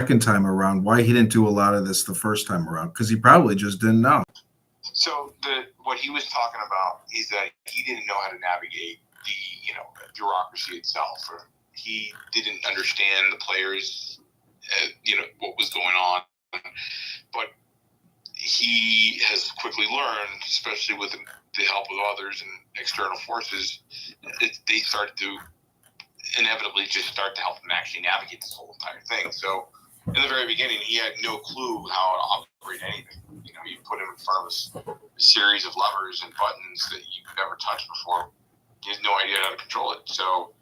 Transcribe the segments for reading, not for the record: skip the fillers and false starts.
second time around, why he didn't do a lot of this the first time around, because he probably just didn't know. So what he was talking about is that he didn't know how to navigate the bureaucracy itself, or he didn't understand the players, what was going on, but he has quickly learned, especially with the help of others and external forces, they start to inevitably just start to help him actually navigate this whole entire thing. So in the very beginning, he had no clue how to operate anything. You put him in front of a series of levers and buttons that you've never touched before. He has no idea how to control it. So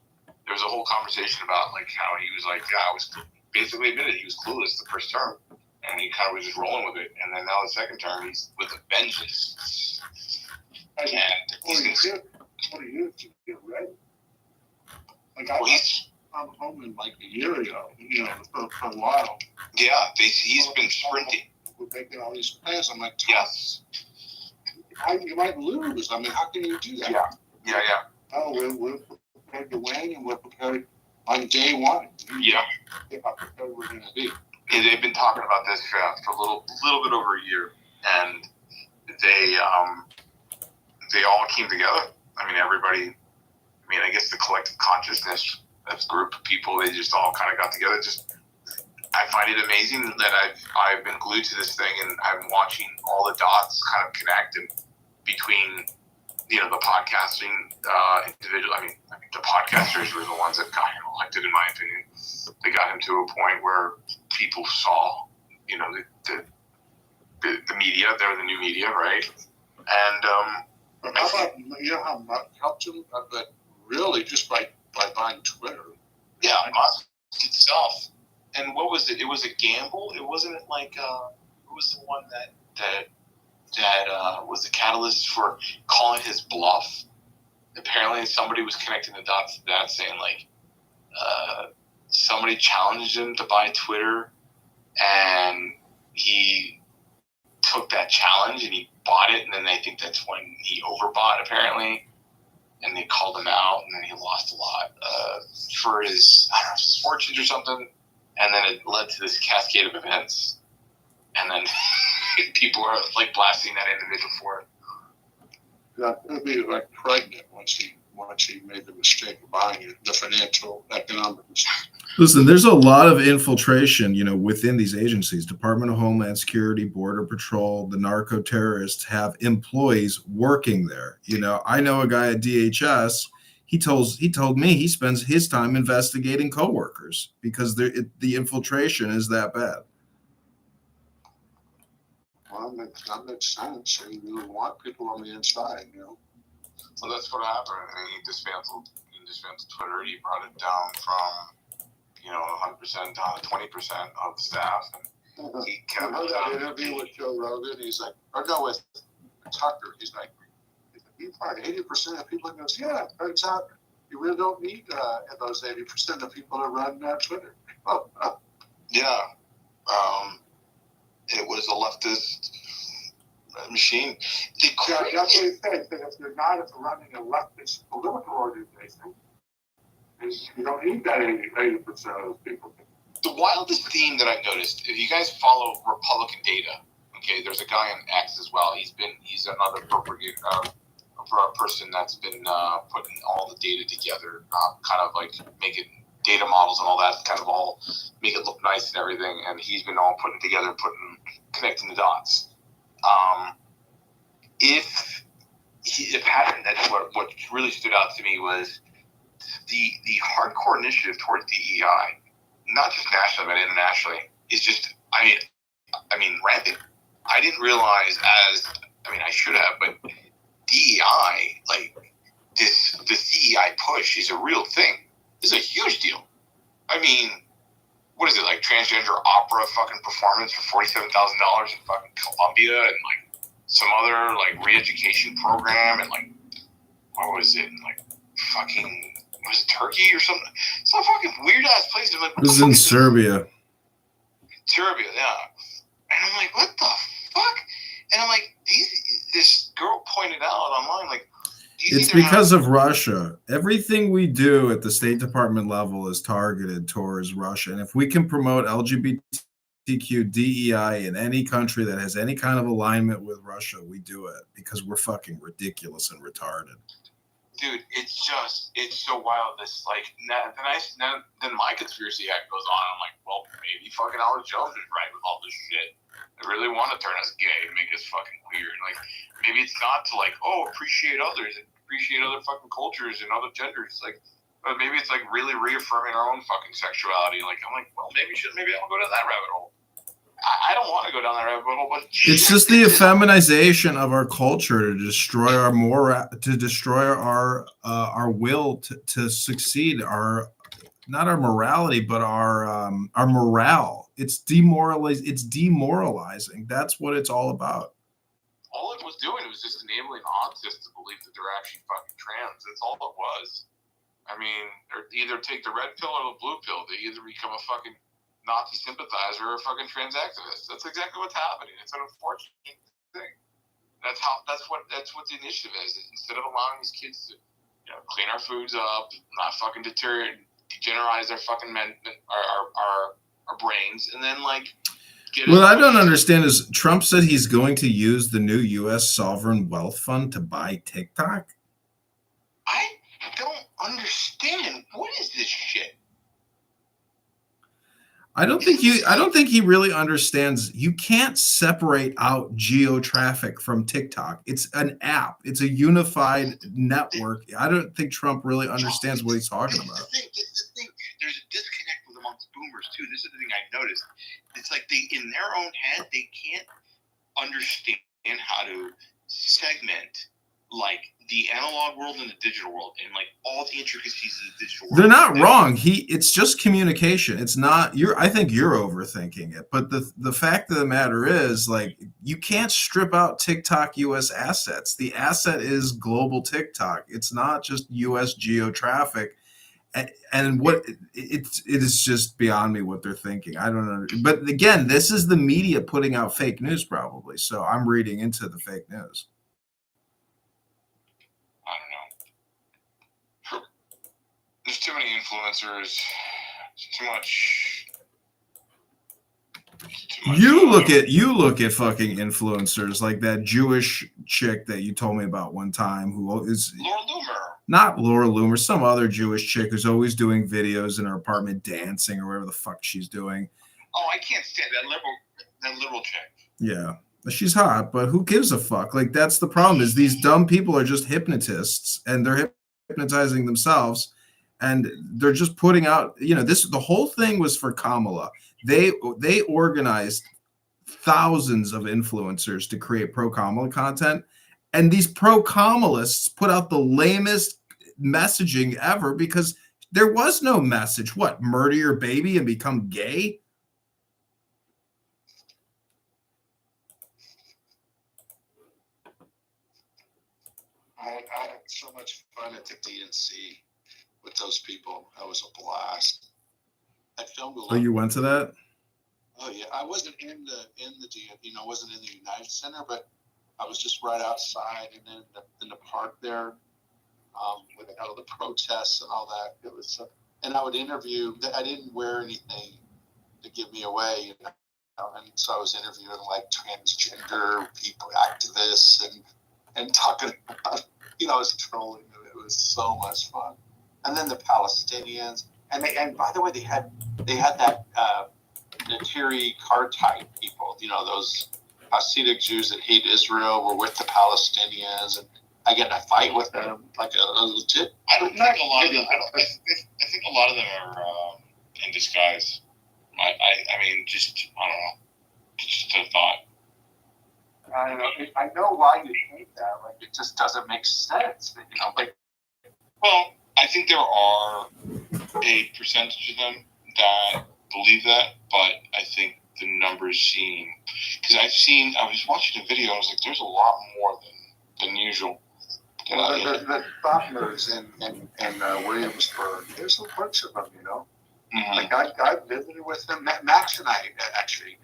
there was a whole conversation about how he was I was basically admitted he was clueless the first term, and he kind of was just rolling with it. And then now the second term, he's with a vengeance. And he's going to. What he used to get ready. I'm home in a year ago, for a while. Yeah, he's been sprinting. We're making all these plans. I'm like, yes. You might lose. I mean, how can you do that? Yeah. Oh, we're prepared to win, and we're prepared on day one. Yeah. How prepared we're going to be. Yeah, they've been talking about this for a little bit over a year, and they all came together. I mean, everybody. I guess the collective consciousness of a group of people, they just all kind of got together. I find it amazing that I've been glued to this thing, and I'm watching all the dots kind of connect and between the podcasting individual. The podcasters were the ones that got him elected, in my opinion. They got him to a point where people saw, the media. They're the new media, right? And how much helped him? But really, just by buying Twitter. Yeah, Musk itself. And what was it? It was a gamble. It wasn't who was the one that was the catalyst for calling his bluff? Apparently, somebody was connecting the dots to that, saying somebody challenged him to buy Twitter, and he took that challenge and he bought it, and then I think that's when he overbought, apparently. And they called him out, and then he lost a lot for his fortunes or something. And then it led to this cascade of events. And then people are blasting that individual for it. Yeah, it'll be pregnant once he made the mistake of buying it, the financial, economic mistake. Listen, there's a lot of infiltration, within these agencies. Department of Homeland Security, Border Patrol, the narco terrorists have employees working there. I know a guy at DHS. He told me he spends his time investigating coworkers because the infiltration is that bad. Well, that makes sense. You want people on the inside, Well, that's what happened. He dismantled Twitter. He brought it down from 100% down to 20% of the staff. And he kept. I heard that interview with Joe Rogan. He's like, or no, with Tucker. He's like, you find 80% of people. He goes, yeah, it turns out you really don't need those 80% of people to run Twitter. Yeah. It was a leftist machine. Yeah, that's what he said. If you're not running a leftist political organization, you don't need that 80% of those people. The wildest theme that I've noticed, if you guys follow Republican data, okay, there's a guy on X as well. He's another person that's been putting all the data together, kind of making data models and all that, kind of all make it look nice and everything. And he's been all putting together, connecting the dots. If what really stood out to me was the hardcore initiative towards DEI, not just nationally but internationally, is just rampant. I didn't realize I should have, but DEI, this DEI push is a real thing. It's a huge deal. What is it, transgender opera fucking performance for $47,000 in fucking Colombia, and some other re-education program, and what was it, was it Turkey or something? Some fucking weird ass place. This is in Serbia. Serbia, yeah. And I'm like, what the fuck? And I'm like, this girl pointed out online, It's because of Russia. Everything we do at the State Department level is targeted towards Russia. And if we can promote LGBTQ DEI in any country that has any kind of alignment with Russia, we do it because we're fucking ridiculous and retarded. Dude, it's so wild. This then my conspiracy hat goes on. I'm like, well, maybe fucking Alex Jones is right with all this shit. They really want to turn us gay and make us fucking weird. Like, maybe it's not to like, appreciate others and appreciate other fucking cultures and other genders. Like, but maybe it's like really reaffirming our own fucking sexuality. Like, I'm like, well, maybe I'll go down that rabbit hole. I don't want to go down that rabbit hole, but it's just the effeminization of our culture to destroy our our will to succeed, not our morality, but our morale. It's demoralizing. That's what it's all about. All it was doing was just enabling autists to believe that they're actually fucking trans. That's all it was. I mean, either take the red pill or the blue pill. They either become a fucking Nazi sympathizer or a fucking trans activist. That's exactly what's happening. It's an unfortunate thing. That's what the initiative is. Instead of allowing these kids to, clean our foods up, not fucking degenerize their fucking our brains, and then like. What I don't understand is Trump said he's going to use the new U.S. sovereign wealth fund to buy TikTok. I don't understand. What is this shit? I don't think he really understands. You can't separate out geo-traffic from TikTok. It's an app. It's a unified network. I don't think Trump really understands what he's talking about. This is the thing. There's a disconnect with amongst boomers too. This is the thing I noticed. It's like they, in their own head, they can't understand how to segment like the analog world and the digital world and like all the intricacies of the digital world. They're not wrong. It's just communication. It's not I think you're overthinking it. But the fact of the matter is, like, you can't strip out TikTok US assets. The asset is global TikTok. It's not just US geo traffic. And what it is just beyond me what they're thinking. I don't know. But again, this is the media putting out fake news probably. So I'm reading into the fake news. I don't know. There's too many influencers. Too much. You look at fucking influencers like that Jewish chick that you told me about one time, who is Laura Loomer. Not Laura Loomer, some other Jewish chick who's always doing videos in her apartment dancing or whatever the fuck she's doing. Oh, I can't stand that liberal chick. Yeah. She's hot, but who gives a fuck? Like, that's the problem, is these dumb people are just hypnotists and they're hypnotizing themselves and they're just putting out, the whole thing was for Kamala. They organized thousands of influencers to create pro-Kamala content, and these pro-Kamalists put out the lamest messaging ever because there was no message. What, murder your baby and become gay? I had so much fun at the DNC with those people. That was a blast. I filmed a lot. Oh, you went to that? Oh yeah, I wasn't in the wasn't in the United Center, but I was just right outside and then in the park there, where they had all the protests and all that. It was, and I would interview. I didn't wear anything to give me away, and so I was interviewing like transgender people, activists, and talking about, I was trolling them. It was so much fun. And then the Palestinians, and by the way, they had that Natiri Kartait people, those Hasidic Jews that hate Israel were with the Palestinians, and I get in a fight with them like a legit. I think a lot of them. I think a lot of them are in disguise. I mean, just I don't know. Just a thought. I know why you hate that. Like, it just doesn't make sense. Well, I think there are a percentage of them that believe that, but I think the numbers seem, because I was watching a video, I was like, there's a lot more than usual. The Butler's in Williamsburg, there's a bunch of them, Mm-hmm. Like, I visited with them. Max and I, actually,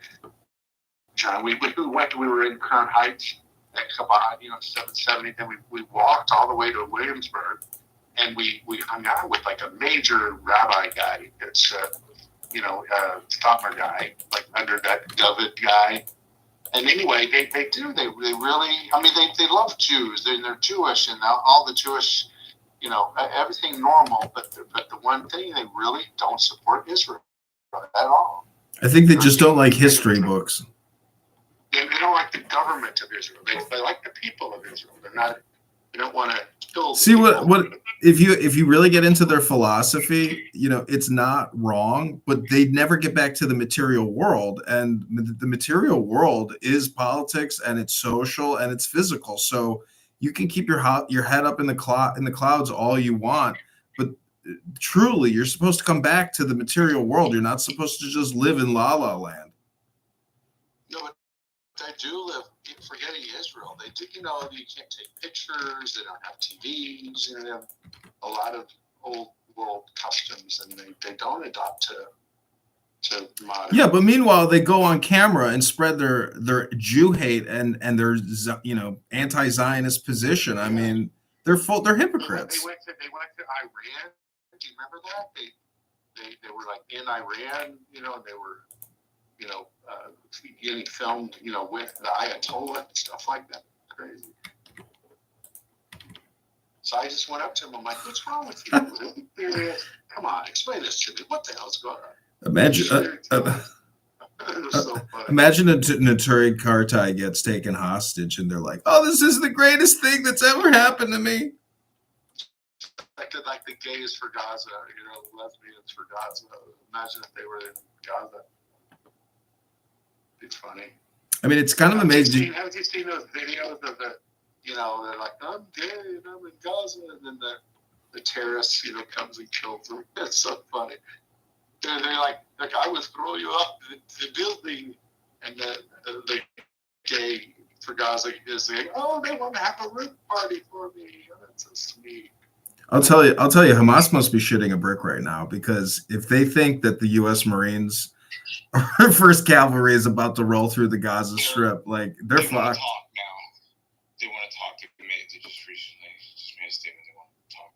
John, we were in Crown Heights, at Chabad, 770. Then we walked all the way to Williamsburg, and we hung out with like a major rabbi guy. It's Stotmer guy, like under that David guy. And anyway, they really, I mean, they love Jews. They're Jewish, and all the Jewish, everything normal. But the one thing, they really don't support Israel at all. I think they just don't like history books. They don't like the government of Israel. They like the people of Israel. They don't want to kill. See what if you really get into their philosophy, it's not wrong, but they never get back to the material world, and the material world is politics, and it's social, and it's physical. So you can keep your head up in the clouds all you want, but truly, you're supposed to come back to the material world. You're not supposed to just live in La La Land. No, but they do live. Forgetting Israel, they do. You can't take pictures. They don't have TVs. They have a lot of old world customs, and they don't adopt to modern. Yeah, but meanwhile, they go on camera and spread their Jew hate and their anti-Zionist position. I mean, they're hypocrites. They went to Iran. Do you remember that? They were like in Iran, and they were, getting filmed, with the Ayatollah and stuff like that. Crazy. So I just went up to him. I'm like, "What's wrong with you? Come on, explain this to me. What the hell's going on?" Imagine, imagine a Neturei Kartai gets taken hostage, and they're like, "Oh, this is the greatest thing that's ever happened to me." Like the gays for Gaza, lesbians for Gaza. Imagine if they were in Gaza. It's funny. I mean, it's kind of amazing. Have you seen those videos of they're like, "I'm gay and I'm in Gaza," and then the terrorist, comes and kills them. It's so funny. They're like, "I will throw you up the building," and the gay for Gaza is saying, "Oh, they want to have a roof party for me." Oh, that's so sweet. I'll tell you, Hamas must be shitting a brick right now, because if they think that the U.S. Marines or First Cavalry is about to roll through the Gaza Strip, like they're fucked. They want to talk now. They want to talk. They just recently made a statement. They want to talk.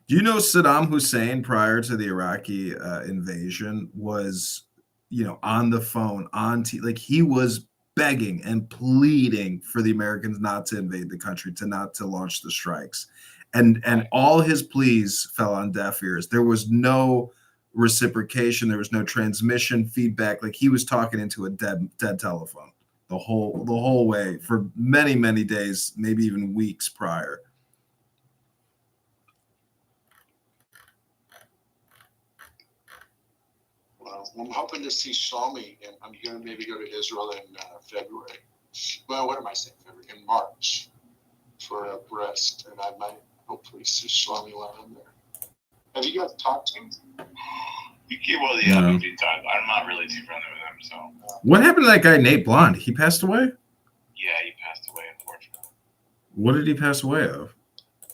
Do you know Saddam Hussein, prior to the Iraqi invasion, was, on the phone, like he was begging and pleading for the Americans not to invade the country, to launch the strikes. And all his pleas fell on deaf ears. There was no reciprocation. There was no transmission feedback. Like he was talking into a dead telephone the whole way for many, many days, maybe even weeks prior. Well, I'm hoping to see Shlomi, and I'm going to maybe go to Israel in February. Well, what am I saying? February? In March for a breast, and I might hopefully see Shlomi while I'm there. Have you guys talked to him? Well, yeah, no. I'm not really too friendly with him. So, what happened to that guy Nate Blonde? He passed away. Yeah, he passed away, unfortunately. What did he pass away of?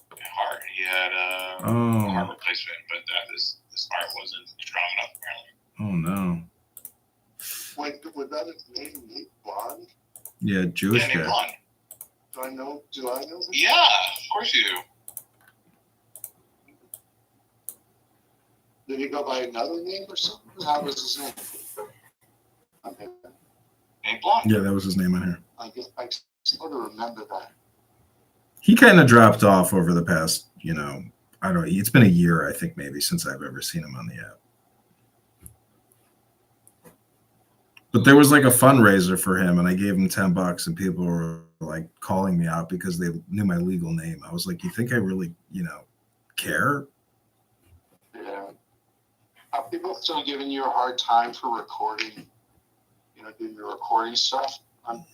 Heart. He had a heart replacement, but his heart wasn't strong enough, apparently. Oh no. Was that his name, Nate Blonde? Yeah, Jewish guy. Nate Blonde. Do I know him? Yeah, of course you do. Did he go by another name or something? How was his name? Nate Blonde. Yeah, that was his name on here. I guess I sort of remember that. He kind of dropped off over the past, I don't know. It's been a year, I think, maybe, since I've ever seen him on the app. But there was like a fundraiser for him, and I gave him $10, and people were like calling me out because they knew my legal name. I was like, "You think I really, care?" Yeah. Are people still giving you a hard time for recording? Doing your recording stuff?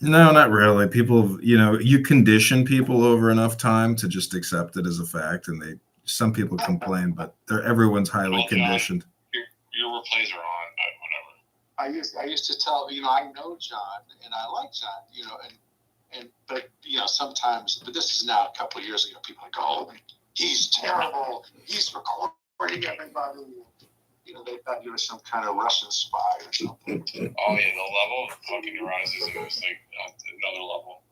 No, not really. People, you condition people over enough time to just accept it as a fact, and some people complain, but everyone's highly conditioned. Your replays are on, but whatever. I used to tell, I know John and I like John, but sometimes, but this is now a couple of years ago, people are like, "Oh, he's terrible. He's recording everybody." They thought you were some kind of Russian spy or something. Oh yeah, the level of fucking neuroticism is like another level.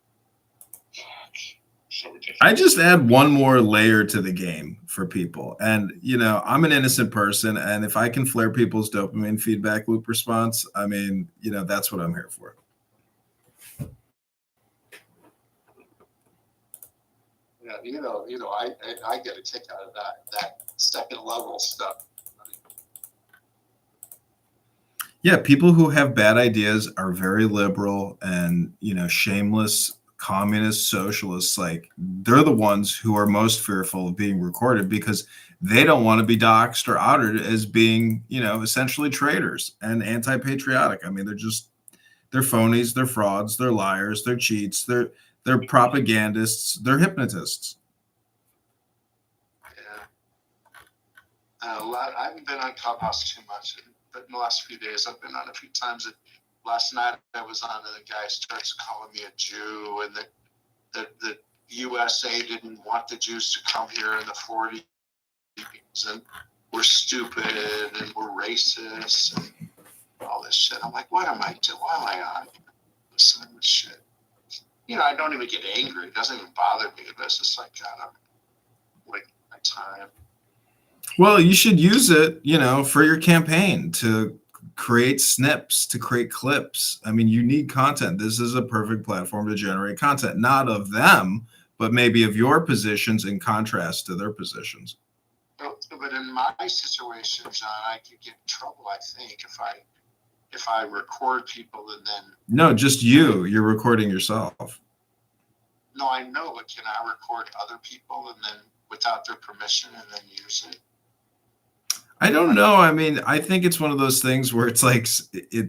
So ridiculous. I just add one more layer to the game for people. And, I'm an innocent person. And if I can flare people's dopamine feedback loop response, I mean, that's what I'm here for. Yeah, I get a kick out of that second level stuff. Yeah, people who have bad ideas are very liberal and, shameless communist socialists. Like, they're the ones who are most fearful of being recorded because they don't want to be doxxed or outed as being, essentially traitors and anti-patriotic. I mean, they're phonies, they're frauds, they're liars, they're cheats, they're propagandists, they're hypnotists. Yeah. I haven't been on Clubhouse too much, but in the last few days I've been on a few times. Last night I was on, and the guy starts calling me a Jew, and the USA didn't want the Jews to come here in the 40s, and we're stupid and we're racist and all this shit. I'm like, what am I doing? Why am I on listening to this shit? I don't even get angry. It doesn't even bother me. It's just like, God, I'm wasting my time. Well, you should use it, for your campaign to create snips, to create clips. I mean, you need content. This is a perfect platform to generate content, not of them, but maybe of your positions in contrast to their positions. But in my situation, John, I could get in trouble, I think, if I record people and then... No, just you. You're recording yourself. No, I know, but can I record other people and then without their permission and then use it? I don't know. I mean, I think it's one of those things where it's like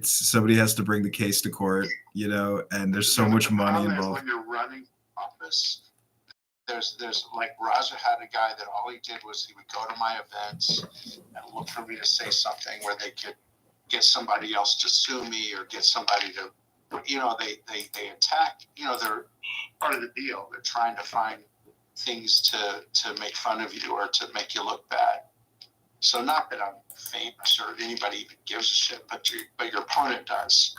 somebody has to bring the case to court, and there's so much money involved. When you're running office, there's like Raja had a guy that all he did was he would go to my events and look for me to say something where they could get somebody else to sue me or get somebody to, they attack, they're part of the deal. They're trying to find things to make fun of you or to make you look bad. So not that I'm famous or anybody even gives a shit, but your opponent does.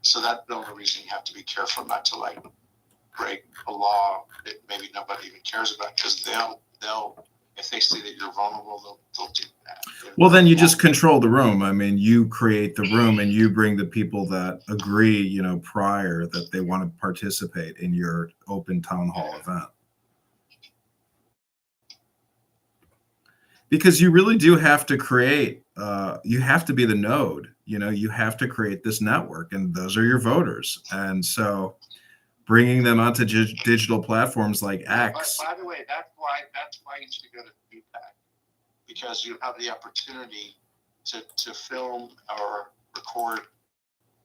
So that's the only reason you have to be careful not to break a law that maybe nobody even cares about, because they'll if they see that you're vulnerable, they'll do that. Well, then you just control the room. I mean, you create the room and you bring the people that agree, prior that they want to participate in your open town hall event. Because you really do have to create, you have to be the node, you have to create this network, and those are your voters. And so bringing them onto digital platforms like X. By the way, that's why you should go to feedback, because you have the opportunity to film or record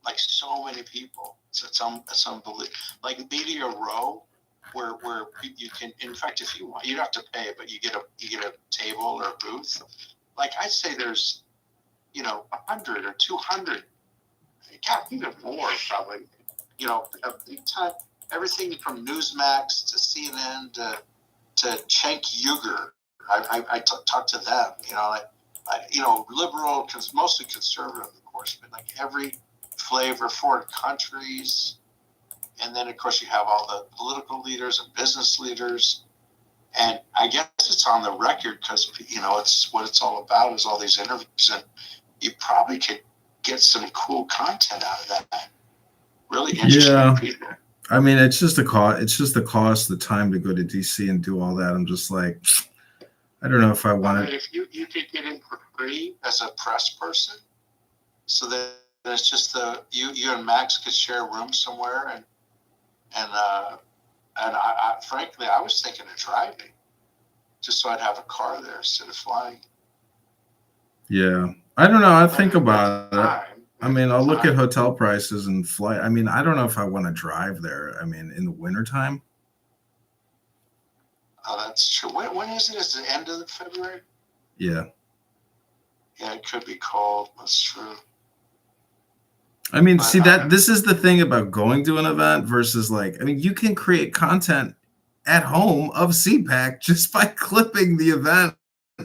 like so many people. So it's unbelievable. Like Media Row, where you can, in fact, if you want, you don't have to pay, but you get a table or a booth. Like I'd say there's 100 or 200, God, even more probably. A big time. Everything from Newsmax to CNN to Cenk Uygur. I talked to them. Liberal, mostly conservative, of course, but like every flavor, foreign countries. And then, of course, you have all the political leaders and business leaders. And I guess it's on the record because, it's what it's all about is all these interviews. And you probably could get some cool content out of that. Really interesting people. I mean, it's just the cost. It's just the cost, the time to go to DC and do all that. I'm just like, I don't know if I want to. If you could get in for free as a press person, so that it's just you and Max could share a room somewhere, and I frankly, I was thinking of driving, just so I'd have a car there instead of flying. Yeah, I don't know. I think about it. I mean, I'll look at hotel prices and flight. I mean, I don't know if I want to drive there. I mean, in the wintertime. Oh, that's true. When is it? Is it the end of February? Yeah. Yeah, it could be cold. That's true. I mean, see that this is the thing about going to an event versus you can create content at home of CPAC just by clipping the event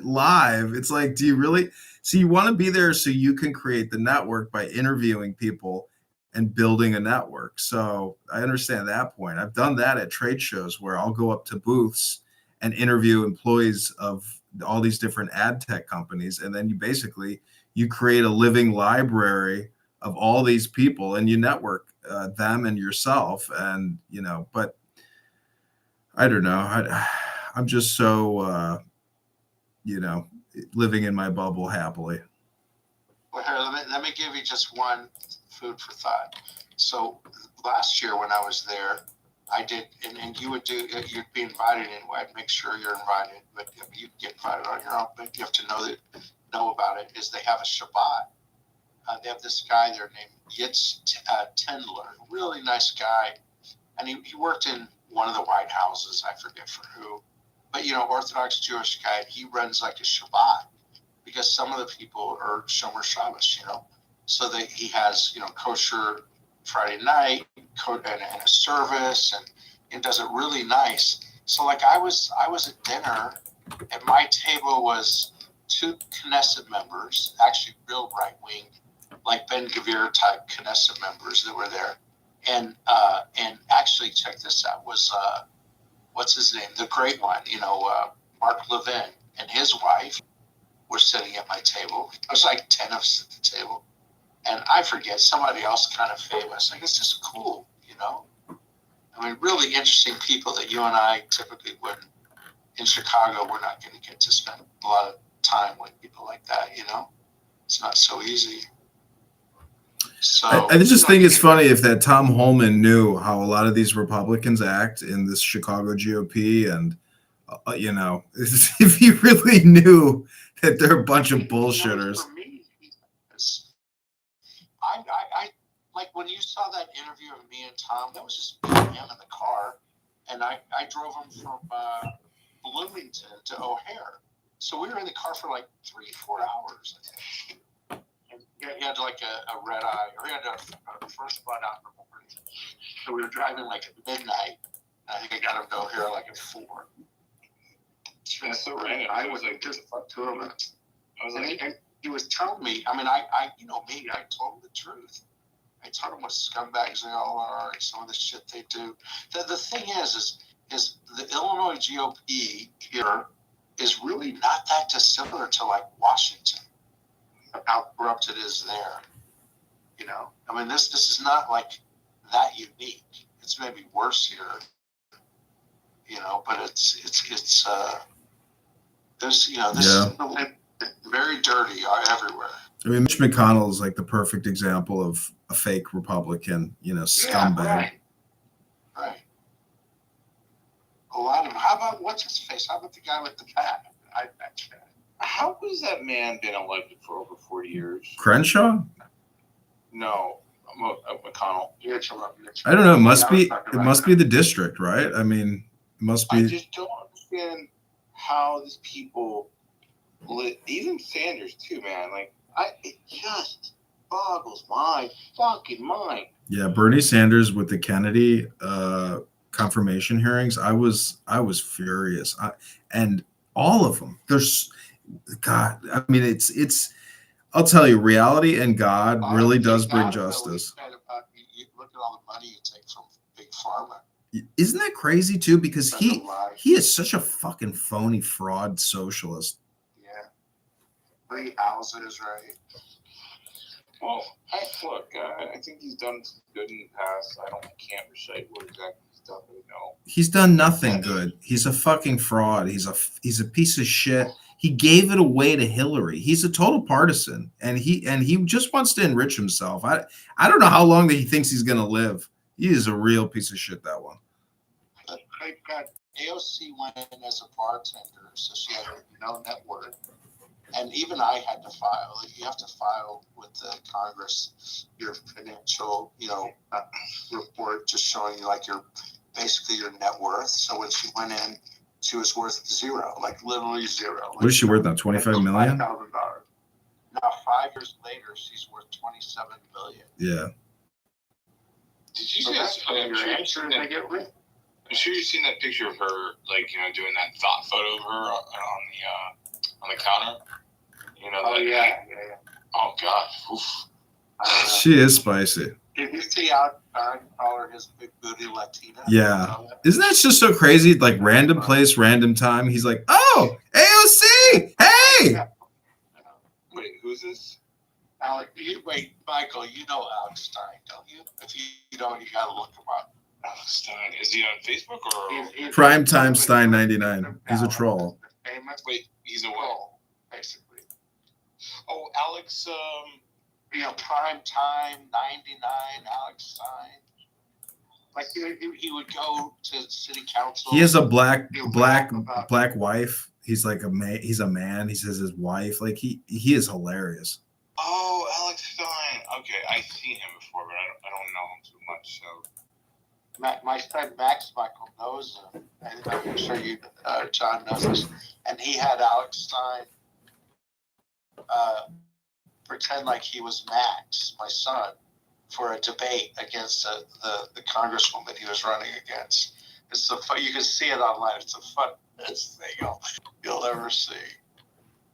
live. It's like, do you really? So you want to be there so you can create the network by interviewing people and building a network. So I understand that point. I've done that at trade shows where I'll go up to booths and interview employees of all these different ad tech companies. And then you create a living library of all these people and you network them and yourself. And, but I don't know. I'm just so, living in my bubble happily. Well, here, let me give you just one food for thought. So last year when I was there, I did, and you'd be invited anyway. I'd make sure you're invited, but you get invited on your own. But you have to know about it. Is they have a Shabbat. They have this guy there named Yitz Tendler, really nice guy, and he worked in one of the White Houses. I forget for who, but Orthodox Jewish guy. He runs like a Shabbat because some of the people are Shomer Shabbos, so that he has kosher Friday night and a service and does it really nice. So like I was at dinner and my table was 2 Knesset members, actually real right wing, like Ben Gvir type Knesset members that were there, and actually check this out, was what's his name, the great one, Mark Levin and his wife were sitting at my table. There was like 10 of us at the table. And I forget, somebody else kind of famous. I guess it's cool, I mean, really interesting people that you and I typically wouldn't. In Chicago, we're not going to get to spend a lot of time with people like that, It's not so easy. So I just think it's funny if that Tom Holman knew how a lot of these Republicans act in this Chicago GOP, and if he really knew that they're a bunch of bullshitters. For me, I like when you saw that interview of me and Tom, that was just me and him in the car, and I drove him from Bloomington to O'Hare, so we were in the car for like 3-4 hours, I think. And he had like a red eye, or he had a first blood out in the morning, so we were driving like at midnight. And I think I got him to O'Hare like at 4. That's so random. I was like, just fuck 2 of them. I was like, He was telling me, I mean, I me, I told him the truth. I told him what scumbags they all are and some of the shit they do. The thing is the Illinois GOP here is really not that dissimilar to like Washington, how corrupt it is there. I mean, this is not like that unique. It's maybe worse here, but it's there's this very dirty everywhere. I mean, Mitch McConnell is like the perfect example of a fake Republican, scumbag. Right. A lot of them. How about what's his face? How about the guy with the bat? how has that man been elected for over 4 years? Crenshaw? No, McConnell. I don't know. It must be the district, right? I mean, it must be. I just don't understand how these people live. Even Sanders too, man. Like, it just boggles my fucking mind. Yeah, Bernie Sanders with the Kennedy confirmation hearings, I was furious. And all of them. There's God. I mean, it's. I'll tell you, reality and God really does bring justice. You look at all the money you take from Big Pharma. Isn't that crazy too? Because he is such a fucking phony fraud socialist. Yeah. 3 houses, right? Well, look, I think he's done some good in the past. Can't recite what exactly he's done, but no. He's done nothing good. He's a fucking fraud. He's a piece of shit. He gave it away to Hillary. He's a total partisan, and he just wants to enrich himself. I don't know how long that he thinks he's gonna live. He is a real piece of shit, that one. AOC went in as a bartender, so she had no net worth. And even I had to file. You have to file with the Congress your financial, report, just showing you like basically your net worth. So when she went in, she was worth zero, like literally zero. What is she worth now? $25 million? $5,000. Now 5 years later, she's worth $27 million. Yeah. Did you see that? I'm sure you've seen that picture of her, doing that thought photo of her on the counter. Yeah. Oh God. Oof. She is spicy. Did you see Alex Stein call her his big booty Latina? Yeah. Isn't that just so crazy? Like random place, random time. He's like, oh, AOC, hey. Wait, who's this? Wait, Michael, you know Alex Stein, don't you? If you don't, you gotta look him up. Alex Stein. Is he on Facebook or? He's Primetime Stein 99. He's a troll. Famous Wait, he's a what? troll, basically. Oh, Alex. Prime Time 99, Alex Stein. Like he would go to city council. He has a black wife. He's like he's a man. He says his wife. Like he is hilarious. Oh, Alex Stein. Okay, I seen him before, but I don't know him too much. So My friend Max Michael knows him, and I'm sure you, John, knows this. And he had Alex Stein pretend like he was Max, my son, for a debate against the congresswoman he was running against. It's you can see it online. It's the funniest thing you'll ever see.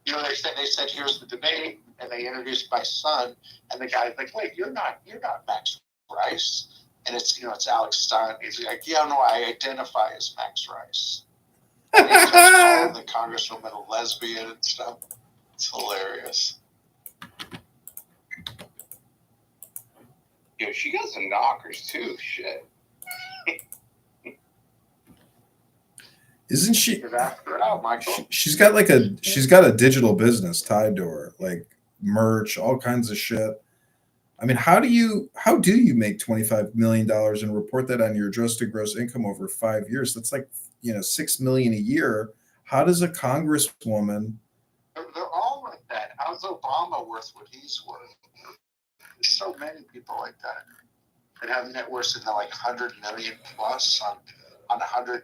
They said here's the debate, and they introduced my son, and the guy's like, wait, you're not Max Rice. And it's Alex Stein. He's like, yeah, no, I identify as Max Rice. And he just called the congresswoman a lesbian and stuff. It's hilarious. yo, she got some knockers too. Shit. Isn't she? You've asked her out, Michael. She's got a digital business tied to her, like merch, all kinds of shit. I mean, how do you make $25 million and report that on your adjusted gross income over 5 years? That's like, $6 million a year. How does a congresswoman? They're all like that. How's Obama worth what he's worth? There's so many people like that that have net worths in the like 100 million plus on $170,000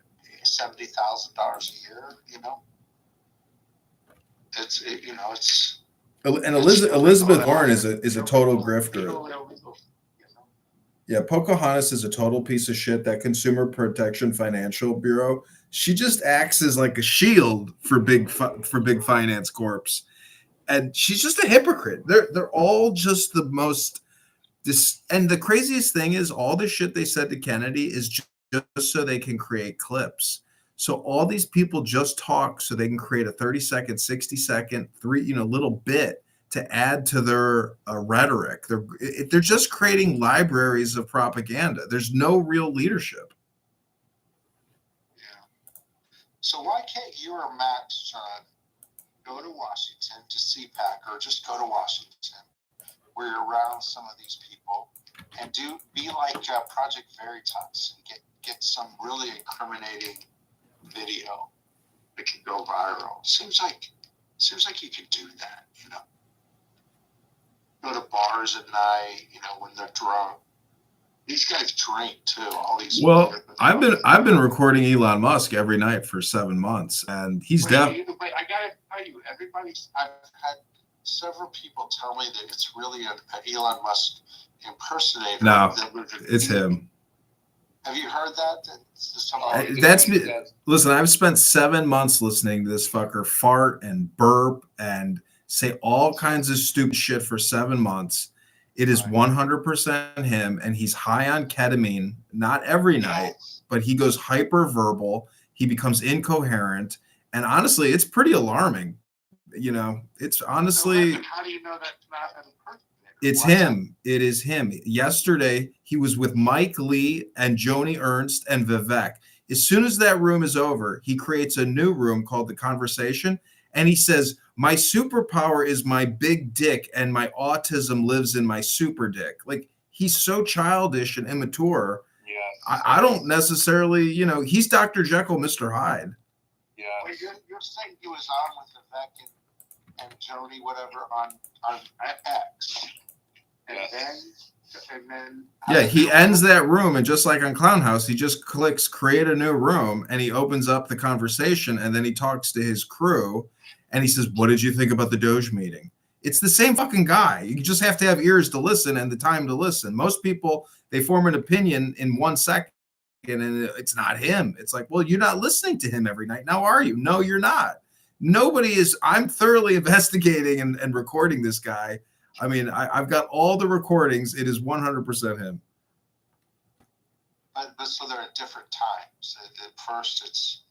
a year. It's. And Elizabeth Warren is a total grifter. Yeah, Pocahontas is a total piece of shit. That Consumer Protection Financial Bureau, she just acts as like a shield for big finance corps, and she's just a hypocrite. They're all just the most. And the craziest thing is, all the shit they said to Kennedy is just so they can create clips. So all these people just talk so they can create a 30-second, 60-second, little bit to add to their rhetoric. They're just creating libraries of propaganda. There's no real leadership. Yeah. So why can't you or Max, John, go to Washington to CPAC, or just go to Washington where you're around some of these people and be like Project Veritas and get some really incriminating video that can go viral. Seems like you could do that, Go to bars at night, when they're drunk. These guys drink too. All these. Well, I've been recording Elon Musk every night for 7 months, and he's definitely. But I gotta tell you, I've had several people tell me that it's really an Elon Musk impersonator. No, it's him. Have you heard that? That's me. Listen, I've spent 7 months listening to this fucker fart and burp and say all kinds of stupid shit for 7 months. It is 100% him, and he's high on ketamine, not every night, but he goes hyper-verbal. He becomes incoherent, and honestly, it's pretty alarming. It's honestly. How do you know that's not an impersonator? It's him. It is him. Yesterday, he was with Mike Lee and Joni Ernst and Vivek. As soon as that room is over, he creates a new room called The Conversation, and he says, my superpower is my big dick, and my autism lives in my super dick. Like, he's so childish and immature. Yeah. I don't necessarily, he's Dr. Jekyll, Mr. Hyde. Yeah. Well, you're saying he was on with Vivek and Joni, whatever, on X. And then yeah, he ends that room, and just like on Clown House, he just clicks create a new room, and he opens up The Conversation, and then he talks to his crew, and he says, what did you think about the Doge meeting? It's the same fucking guy. You just have to have ears to listen and the time to listen. Most people, they form an opinion in 1 second, and it's not him. It's like, well, you're not listening to him every night. Now, are you? No, you're not. Nobody is. I'm thoroughly investigating and recording this guy. I mean, I've got all the recordings. It is 100% him. But so they're at different times. At first, it's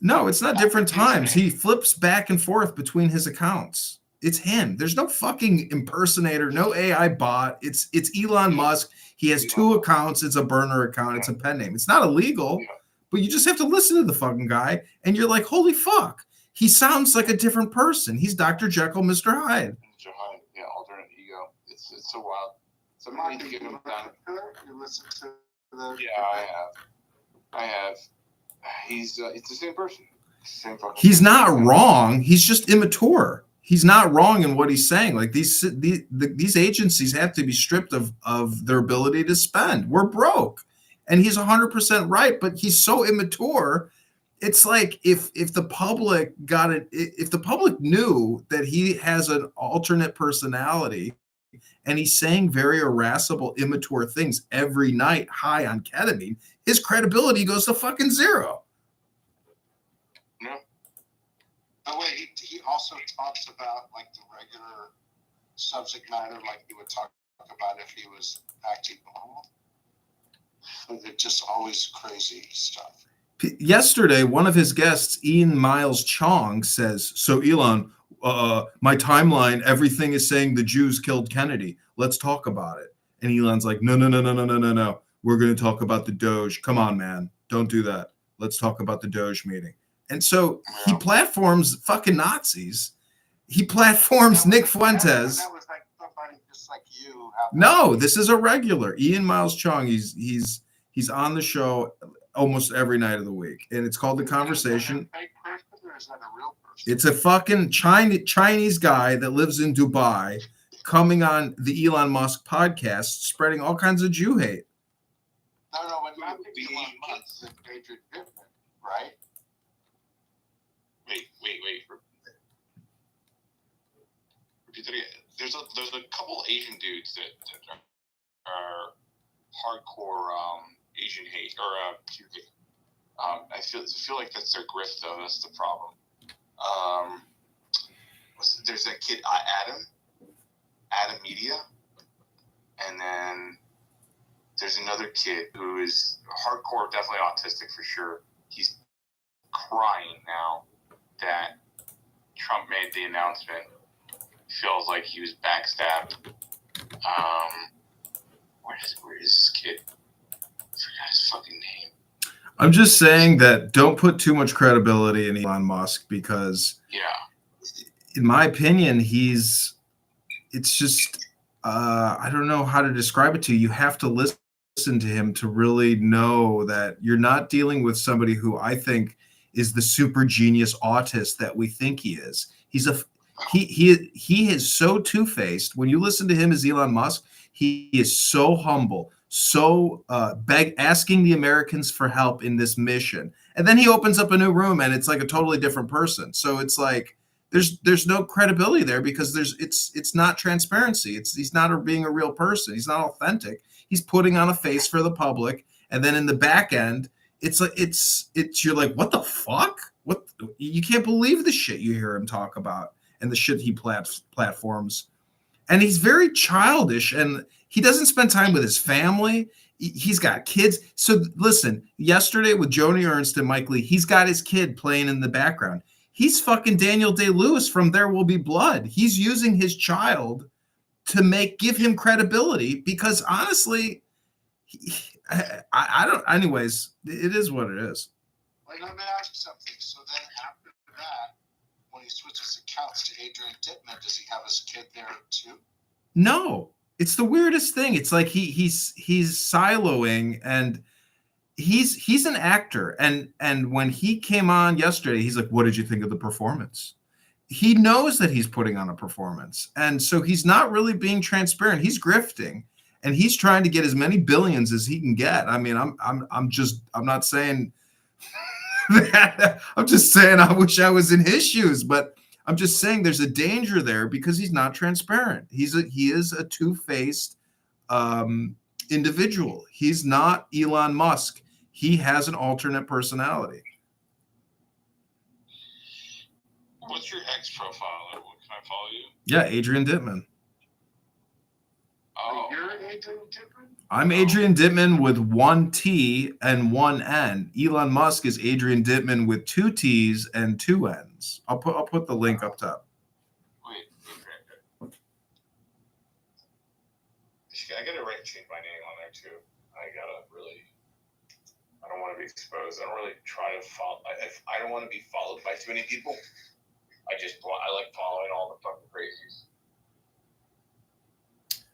No, it's not different times. He flips back and forth between his accounts. It's him. There's no fucking impersonator, no AI bot. It's Elon Musk. He has two accounts. It's a burner account. It's a pen name. It's not illegal, but you just have to listen to the fucking guy, and you're like, holy fuck. He sounds like a different person. He's Dr. Jekyll, Mr. Hyde. Mr. Hyde, yeah, alternate ego. It's so wild. So I'm going to give him time. You listen to the. Yeah, I have. He's it's the same person. Same fucking. He's not wrong. He's just immature. He's not wrong in what he's saying. Like these agencies have to be stripped of their ability to spend. We're broke, and he's 100% right. But he's so immature. It's like if the public got it, if the public knew that he has an alternate personality, and he's saying very irascible, immature things every night, high on ketamine, his credibility goes to fucking zero. Yeah. The way he also talks about like the regular subject matter, like he would talk about if he was acting normal. But they're just always crazy stuff. Yesterday, one of his guests, Ian Miles Chong, says, "So Elon, my timeline, everything is saying the Jews killed Kennedy. Let's talk about it." And Elon's like, no. We're going to talk about the Doge. Come on, man. Don't do that. Let's talk about the Doge meeting. And so he platforms fucking Nazis. He platforms Nick Fuentes. That was like somebody just like you. No, this is a regular. Ian Miles Chong. He's on the show almost every night of the week. And it's called The Conversation. Fake person, or is that a real person? It's a fucking Chinese guy that lives in Dubai coming on the Elon Musk podcast, spreading all kinds of Jew hate. No, when you think Elon Musk, it's Adrian Pittman, right? Wait. Repeat that again. There's a couple Asian dudes that are hardcore Asian hate or Jew hate. I feel like that's their grift though. That's the problem. There's that kid Adam Media, and then there's another kid who is hardcore, definitely autistic for sure. He's crying now that Trump made the announcement. Feels like he was backstabbed. Where is this kid? I forgot his fucking name. I'm just saying that don't put too much credibility in Elon Musk because, in my opinion, it's just, I don't know how to describe it to you. You have to listen to him to really know that you're not dealing with somebody who I think is the super genius autist that we think he is. He is so two-faced. When you listen to him as Elon Musk, he is so humble, so asking the Americans for help in this mission. And then he opens up a new room and it's like a totally different person. So it's like there's no credibility there because it's not transparency. He's not being a real person. He's not authentic. He's putting on a face for the public. And then in the back end, it's like you're like, what the fuck? What, you can't believe the shit you hear him talk about and the shit he platforms. And he's very childish and he doesn't spend time with his family. He's got kids. So listen, yesterday with Joni Ernst and Mike Lee, he's got his kid playing in the background. He's fucking Daniel Day-Lewis from There Will Be Blood. He's using his child to give him credibility because honestly, I don't. Anyways, it is what it is. Wait, let me ask you something. So then after that, when he switches accounts to Adrian Pittman, does he have his kid there too? No, it's the weirdest thing. It's like he's siloing and he's an actor. And when he came on yesterday, he's like, "What did you think of the performance?" He knows that he's putting on a performance, and so he's not really being transparent. He's grifting. And he's trying to get as many billions as he can get. I mean, I'm not saying that. I'm just saying I wish I was in his shoes, but I'm just saying there's a danger there because he's not transparent. He is a two-faced individual. He's not Elon Musk. He has an alternate personality. What's your X profile? Can I follow you? Yeah, Adrian Dittman. Oh, You're Adrian Dittman? I'm Adrian Dittman with one T and one N. Elon Musk is Adrian Dittman with two T's and two N's. I'll put the link up top. wait. I gotta change my name on there too. I don't want to be exposed. I don't really try to follow. I don't want to be followed by too many people. I like following all the fucking crazies.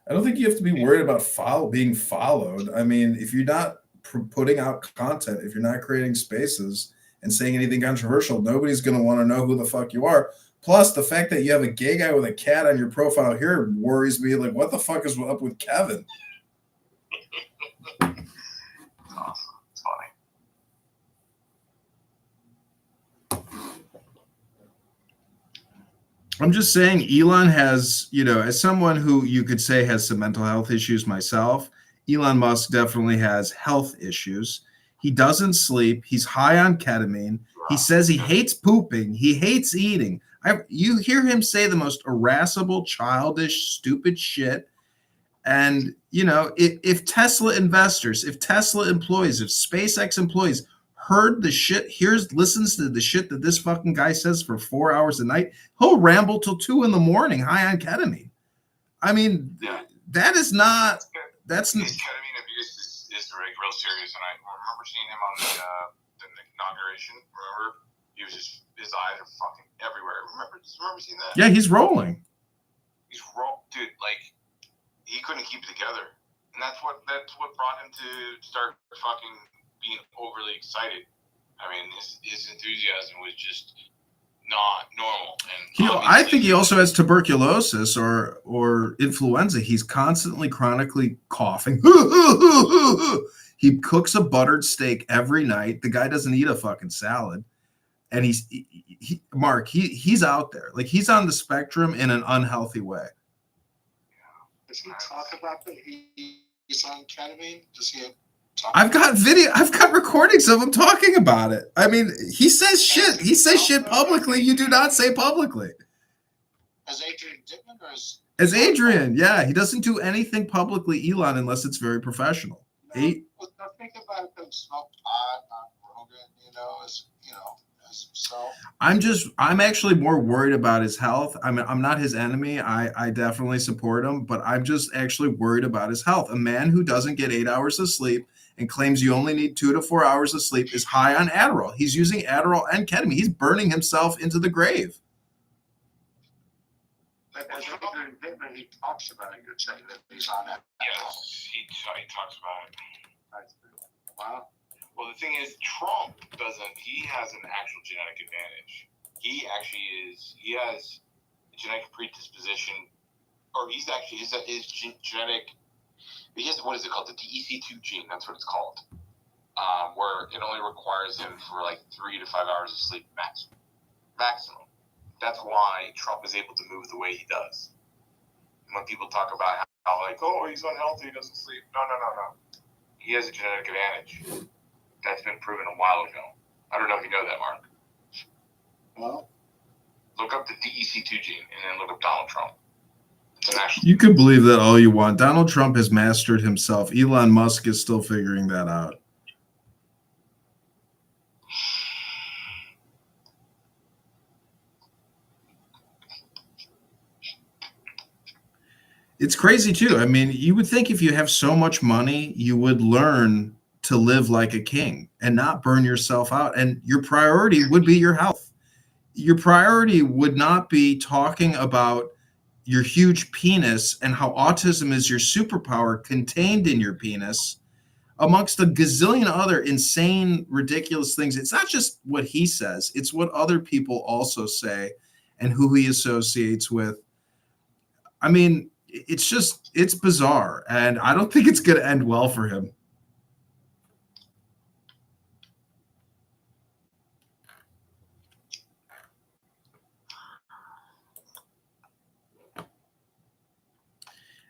I don't think you have to be worried about being followed. I mean, if you're not putting out content, if you're not creating spaces and saying anything controversial, nobody's going to want to know who the fuck you are. Plus, the fact that you have a gay guy with a cat on your profile here worries me. Like, what the fuck is up with Kevin? It's awesome. It's funny. I'm just saying Elon has, as someone who you could say has some mental health issues myself, Elon Musk definitely has health issues. He doesn't sleep. He's high on ketamine. He says he hates pooping. He hates eating. You hear him say the most irascible, childish, stupid shit. And, if Tesla investors, if Tesla employees, if SpaceX employees heard the shit, listens to the shit that this fucking guy says for 4 hours a night, he'll ramble till 2 a.m. high on ketamine. I mean, that is not, that's his ketamine abuse is real serious. And I remember seeing him on the inauguration. Remember? His eyes are fucking everywhere. Remember seeing that? Yeah, he's rolling. Dude, like, he couldn't keep it together. And that's what brought him to start fucking being overly excited. I mean, his enthusiasm was just not normal. And I think he also has tuberculosis or influenza. He's constantly chronically coughing. He cooks a buttered steak every night. The guy doesn't eat a fucking salad. And Mark, he's out there. Like, he's on the spectrum in an unhealthy way. Does he talk about that he's on ketamine? Does he talk I've got recordings of him talking about it. I mean, he says shit. He says shit publicly you do not say publicly. As Adrian Dittman or as Adrian, yeah. He doesn't do anything publicly, Elon, unless it's very professional. No, think about it, them smoke pot on Rogan, as himself. I'm actually more worried about his health. I mean, I'm not his enemy. I definitely support him, but I'm just actually worried about his health. A man who doesn't get 8 hours of sleep and claims you only need 2 to 4 hours of sleep is high on Adderall. He's using Adderall and ketamine. He's burning himself into the grave. But as Adrian Dittman, he talks about it. You're saying that he's on that. Yes, he talks about it. Wow. Well, the thing is, Trump doesn't. He has an actual genetic advantage. He has a genetic predisposition, or he's actually his genetic. He has, what is it called? The DEC2 gene. That's what it's called. Where it only requires him for like 3 to 5 hours of sleep maximum. That's why Trump is able to move the way he does. And when people talk about how like, oh, he's unhealthy, he doesn't sleep. No. He has a genetic advantage. That's been proven a while ago. I don't know if you know that, Mark. Well, look up the DEC2 gene and then look up Donald Trump. It's an actual. You can believe that all you want. Donald Trump has mastered himself. Elon Musk is still figuring that out. It's crazy too. I mean, you would think if you have so much money, you would learn to live like a king and not burn yourself out. And your priority would be your health. Your priority would not be talking about your huge penis and how autism is your superpower contained in your penis amongst a gazillion other insane, ridiculous things. It's not just what he says. It's what other people also say and who he associates with. I mean, it's bizarre. And I don't think it's going to end well for him.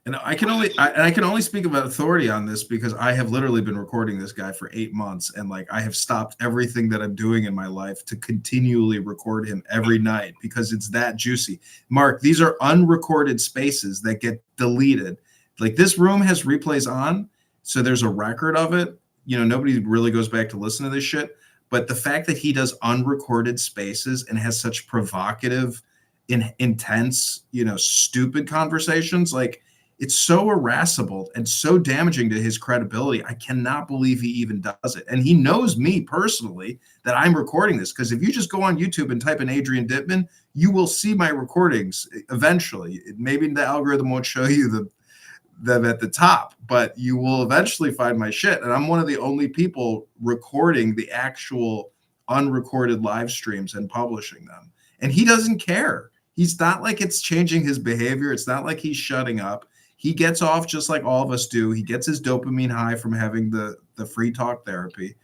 And I can only speak about authority on this because I have literally been recording this guy for 8 months, and like I have stopped everything that I'm doing in my life to continually record him every night because it's that juicy. Mark, these are unrecorded spaces that get deleted. Like, this room has replays on, so there's a record of it. You know, nobody really goes back to listen to this shit. But the fact that he does unrecorded spaces and has such provocative, intense, you know, stupid conversations, like, it's so irascible and so damaging to his credibility. I cannot believe he even does it. And he knows me personally that I'm recording this, because if you just go on YouTube and type in Adrian Dittman, you will see my recordings eventually. Maybe the algorithm won't show you them at the top, but you will eventually find my shit. And I'm one of the only people recording the actual unrecorded live streams and publishing them. And he doesn't care. He's not like it's changing his behavior. It's not like he's shutting up. He gets off just like all of us do. He gets his dopamine high from having the free talk therapy,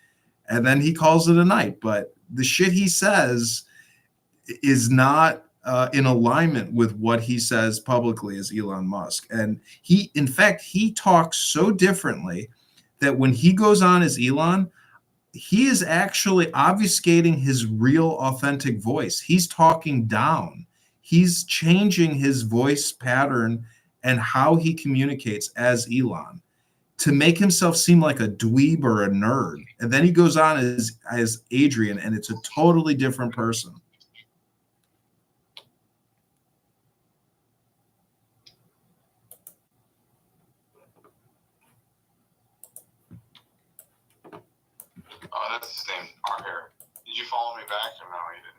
and then he calls it a night. But the shit he says is not in alignment with what he says publicly as Elon Musk. And he, in fact, he talks so differently that when he goes on as Elon, he is actually obfuscating his real authentic voice. He's talking down. He's changing his voice pattern and how he communicates as Elon to make himself seem like a dweeb or a nerd. And then he goes on as Adrian, and it's a totally different person. Oh, that's his name. Our hair. Did you follow me back or no? You didn't.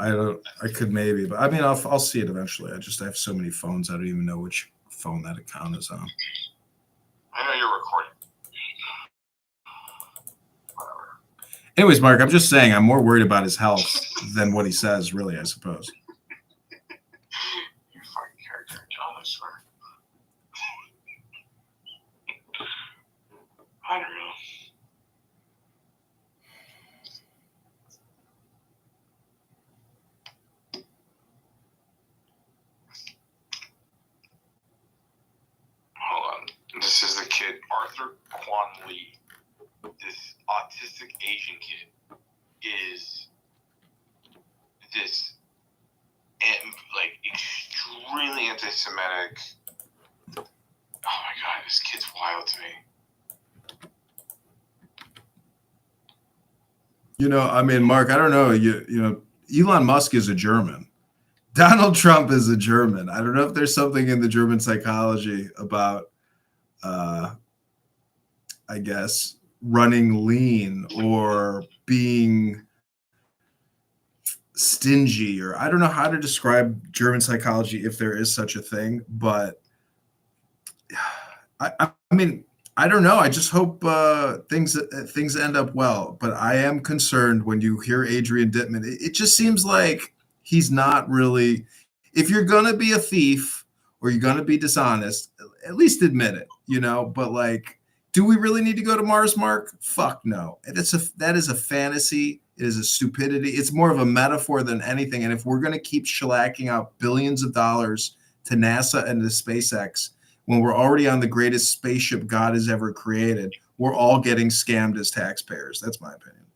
I don't. I could maybe, but I mean, I'll see it eventually. I have so many phones. I don't even know which phone that account is on. I know you're recording. Whatever. Anyways, Mark, I'm just saying I'm more worried about his health than what he says, really, I suppose. You fucking character, John, I swear. I don't know. Hold on. This is the kid, Arthur Quan Lee. This autistic Asian kid is this like extremely anti-Semitic. Oh my god, this kid's wild to me. You know, I mean, Mark, I don't know. You know, Elon Musk is a German. Donald Trump is a German. I don't know if there's something in the German psychology about, I guess, running lean or being stingy, or I don't know how to describe German psychology if there is such a thing. But I mean, I don't know. I just hope things end up well. But I am concerned when you hear Adrian Dittman. It just seems like he's not really. If you're gonna be a thief or you're gonna be dishonest, at least admit it, you know. But like, do we really need to go to Mars, Mark? Fuck no. That is a fantasy. It is a stupidity. It's more of a metaphor than anything. And if we're gonna keep shellacking out billions of dollars to NASA and to SpaceX, when we're already on the greatest spaceship God has ever created, we're all getting scammed as taxpayers. That's my opinion.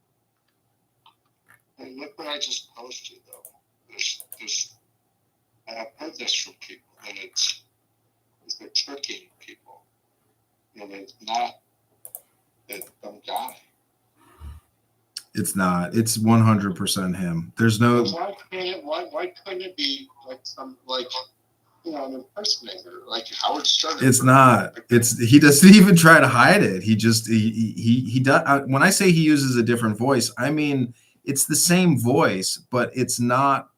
And look what I just posted, though. There's and I've heard this from people, and it's they're tricking people. And it's not that dumb guy. It's not. It's 100% him. There's no. Why couldn't it be like some an impersonator like Howard Stern? It's not. He doesn't even try to hide it. He just he does. When I say he uses a different voice, I mean it's the same voice, but it's not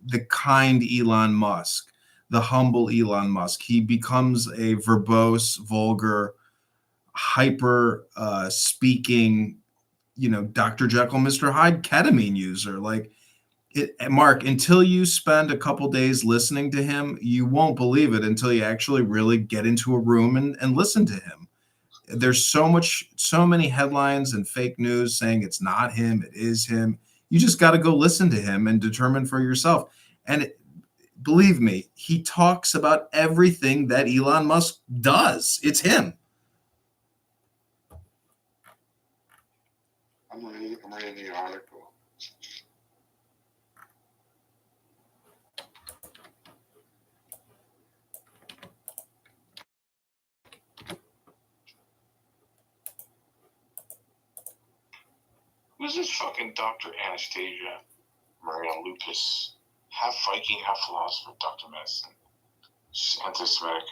the kind Elon Musk, the humble Elon Musk. He becomes a verbose, vulgar, hyper speaking, Dr. Jekyll, Mr. Hyde ketamine user. Like, Mark, until you spend a couple days listening to him, you won't believe it until you actually really get into a room and listen to him. There's so many headlines and fake news saying it's not him, it is him. You just got to go listen to him and determine for yourself. And believe me, he talks about everything that Elon Musk does. It's him. I'm reading the article. Who's this fucking Dr. Anastasia Maria Lupus? Half Viking, half philosopher, Dr. Medicine. She's anti-Semitic.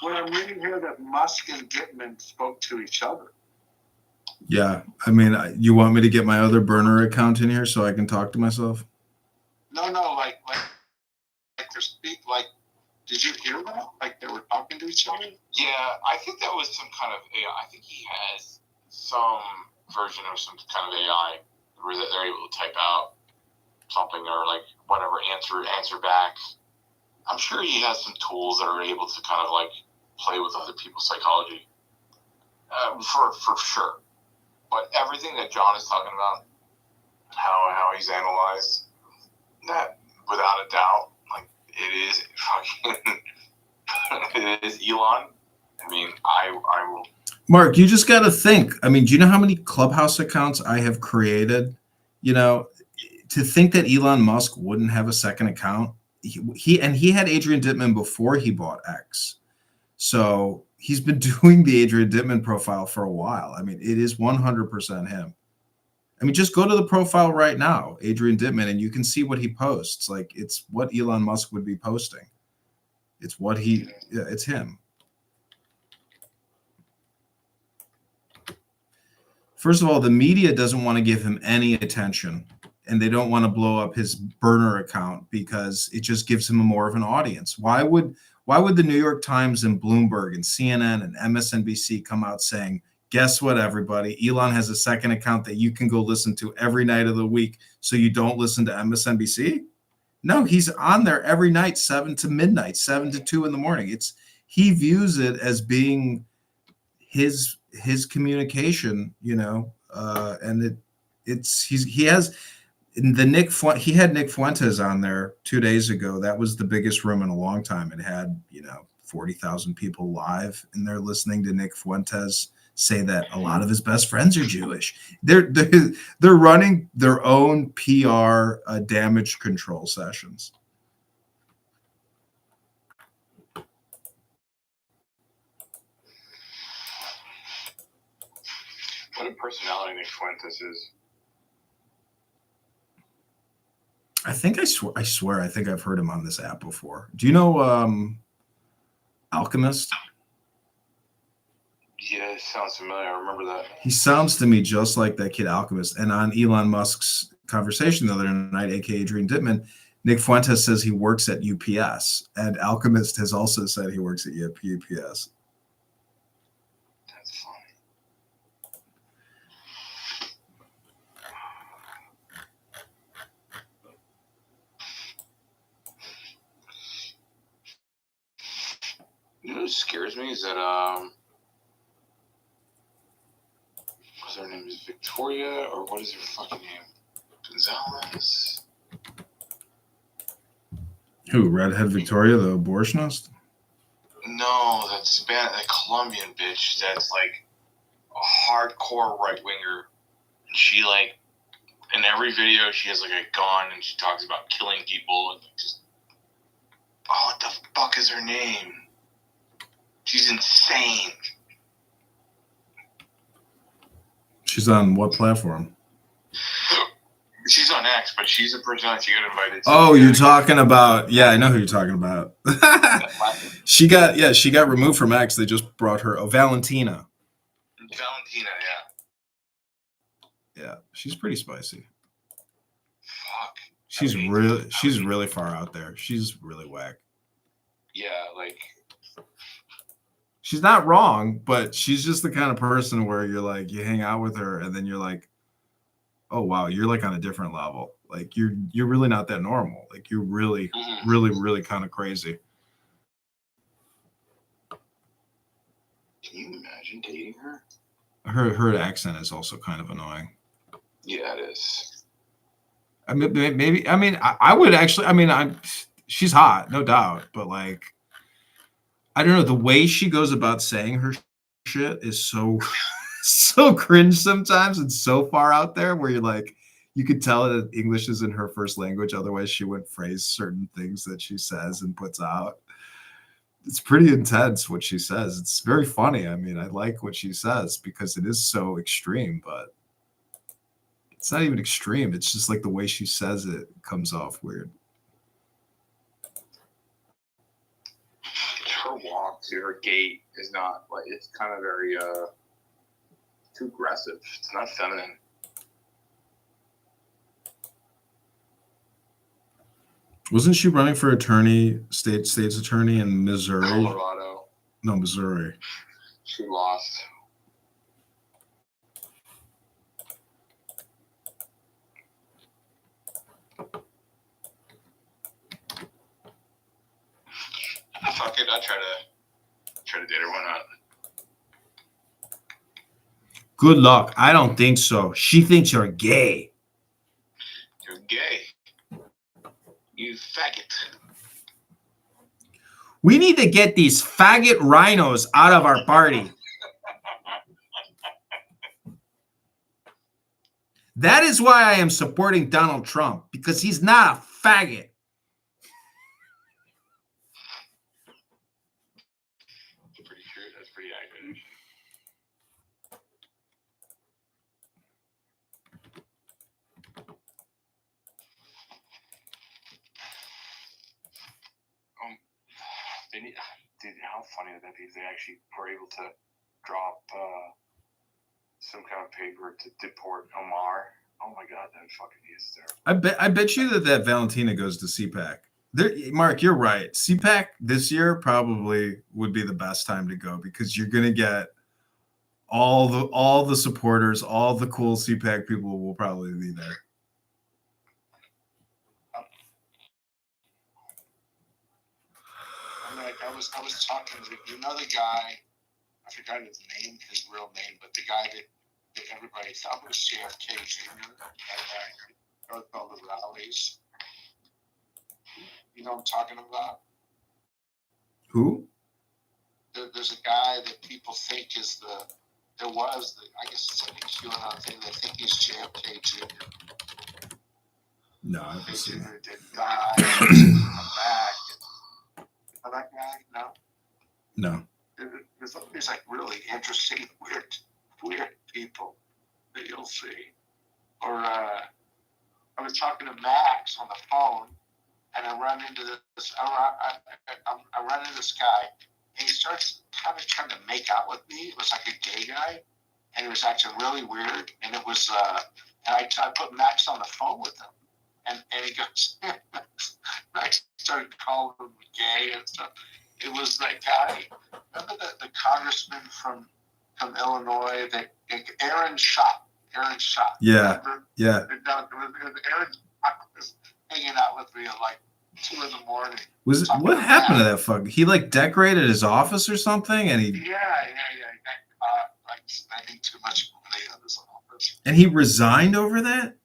Well, I'm reading here that Musk and Dittman spoke to each other. Yeah, I mean, you want me to get my other burner account in here so I can talk to myself? No, like they're did you hear that? Like they were talking to each other? Yeah, I think that was some kind of AI. I think he has some version of some kind of AI where they're able to type out something or like whatever, answer back. I'm sure he has some tools that are able to kind of like play with other people's psychology, for sure. But everything that John is talking about, how he's analyzed that, without a doubt, like it is fucking, it is Elon. I mean, I will. Mark, you just got to think. I mean, do you know how many Clubhouse accounts I have created? You know, to think that Elon Musk wouldn't have a second account. He had Adrian Dittman before he bought X. So he's been doing the Adrian Dittman profile for a while. I mean, it is 100% him. I mean, just go to the profile right now, Adrian Dittman, and you can see what he posts. Like, it's what Elon Musk would be posting. It's what it's him. First of all, the media doesn't want to give him any attention, and they don't want to blow up his burner account because it just gives him more of an audience. Why would the New York Times and Bloomberg and CNN and MSNBC come out saying, guess what, everybody? Elon has a second account that you can go listen to every night of the week so you don't listen to MSNBC? No, he's on there every night, 7 to midnight, 7 to 2 in the morning. He views it as being his communication, and he had Nick Fuentes on there 2 days ago. That was the biggest room in a long time. It had 40,000 people live in there listening to Nick Fuentes say that a lot of his best friends are Jewish. They're running their own PR damage control sessions. What a personality Nick Fuentes is. I think I swear I think I've heard him on this app before. Do you know Alchemist? Yeah, it sounds familiar. I remember that. He sounds to me just like that kid Alchemist. And on Elon Musk's conversation the other night, aka Adrian Dittman, Nick Fuentes says he works at UPS, and Alchemist has also said he works at UPS. That's funny. You know what scares me is that what's her name, is Victoria, or what is her fucking name? Gonzalez? Who, Redhead Victoria, the abortionist? No, that Colombian bitch that's like a hardcore right winger. And she like in every video she has like a gun and she talks about killing people and just what the fuck is her name? She's insane. She's on what platform? She's on X, but she's a personality you got invited to. Oh, you're talking about, yeah, I know who you're talking about. She got removed from X. They just brought her, Valentina. Valentina, yeah. Yeah, she's pretty spicy. Fuck. She's really far out there. She's really whack. Yeah, like she's not wrong, but she's just the kind of person where you're like, you hang out with her and then you're like, oh wow, you're like on a different level. Like you're really not that normal. Like you're really, really kind of crazy. Can you imagine dating her? Her accent is also kind of annoying. Yeah, it is. I mean, maybe. I mean, I would actually. I mean, she's hot, no doubt. But like, I don't know. The way she goes about saying her shit is so cringe sometimes, and so far out there where you're like, you could tell that English isn't her first language. Otherwise, she wouldn't phrase certain things that she says and puts out. It's pretty intense what she says. It's very funny. I mean, I like what she says because it is so extreme, but It's not even extreme. It's just like the way she says it comes off weird. Her walk to her gait is not like, it's kind of very too aggressive. It's not feminine. Wasn't she running for state's attorney in Missouri? Colorado. No, Missouri. She lost. Fuck it, I'll try to date her. Why not? Good luck. I don't think so. She thinks you're gay. You're gay. You faggot. We need to get these faggot rhinos out of our party. That is why I am supporting Donald Trump, because he's not a faggot. Pretty sure that's pretty accurate. They need, dude, how funny would that be if they actually were able to drop some kind of paper to deport Omar? Oh my god, that fucking is there. I bet you that Valentina goes to CPAC. Mark, you're right. CPAC this year probably would be the best time to go, because you're gonna get all the supporters, all the cool CPAC people will probably be there. I was talking to the guy. I forgot his name, his real name, but the guy that everybody thought was JFK Jr. That guy all the rallies. You know what I'm talking about? Who? There's a guy that people think is I guess it's like a QAnon thing. They think he's JFK Jr. No, I haven't seen Jr. didn't die. Come back. You know that guy? No. No. There's like really interesting, weird people that you'll see. Or I was talking to Max on the phone, and I run into this. I run into this guy, and he starts kind of trying to make out with me. It was like a gay guy, and he was acting really weird. And it was, and I put Max on the phone with him, and he goes, Max started calling him gay and stuff. It was that guy. Remember the congressman from Illinois, Aaron Schott. Yeah. Remember? Yeah. Aaron Schott was hanging out with me at like 2 a.m. What happened to that fuck? He like decorated his office or something, and he like spending too much money on his office. And he resigned over that?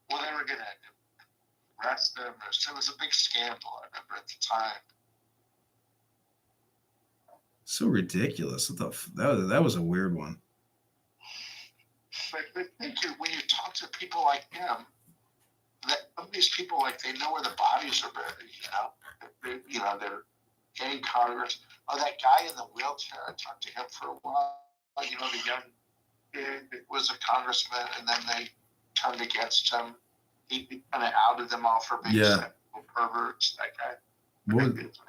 Well, they were gonna arrest him. It was a big scandal, I remember at the time. So ridiculous. That was a weird one. But when you talk to people like him, that some of these people, like, they know where the bodies are buried. They're in Congress. Oh, that guy in the wheelchair. I talked to him for a while. The young kid that was a congressman, and then they turned against him. He kind of outed them all for being sexual perverts. That guy. What was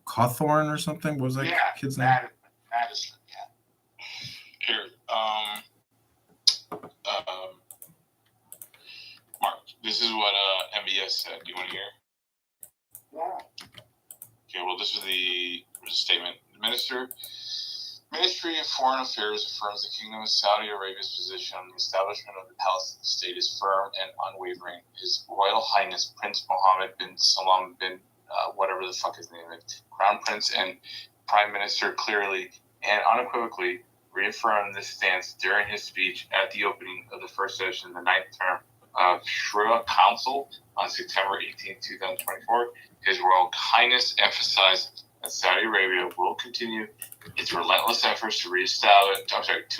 Cawthorn or something? What was that kid's name? Madison, yeah. Here, Mark, this is what MBS said. Do you want to hear? Yeah. Okay, well, this was the statement. The Ministry of Foreign Affairs affirms the Kingdom of Saudi Arabia's position on the establishment of the Palestinian state is firm and unwavering. His Royal Highness Prince Mohammed bin Salman bin whatever the fuck his name is, Crown Prince and Prime Minister clearly and unequivocally reaffirmed this stance during his speech at the opening of the first session of the 9th term of Shura Council on September 18, 2024. His Royal Highness emphasized that Saudi Arabia will continue its relentless efforts to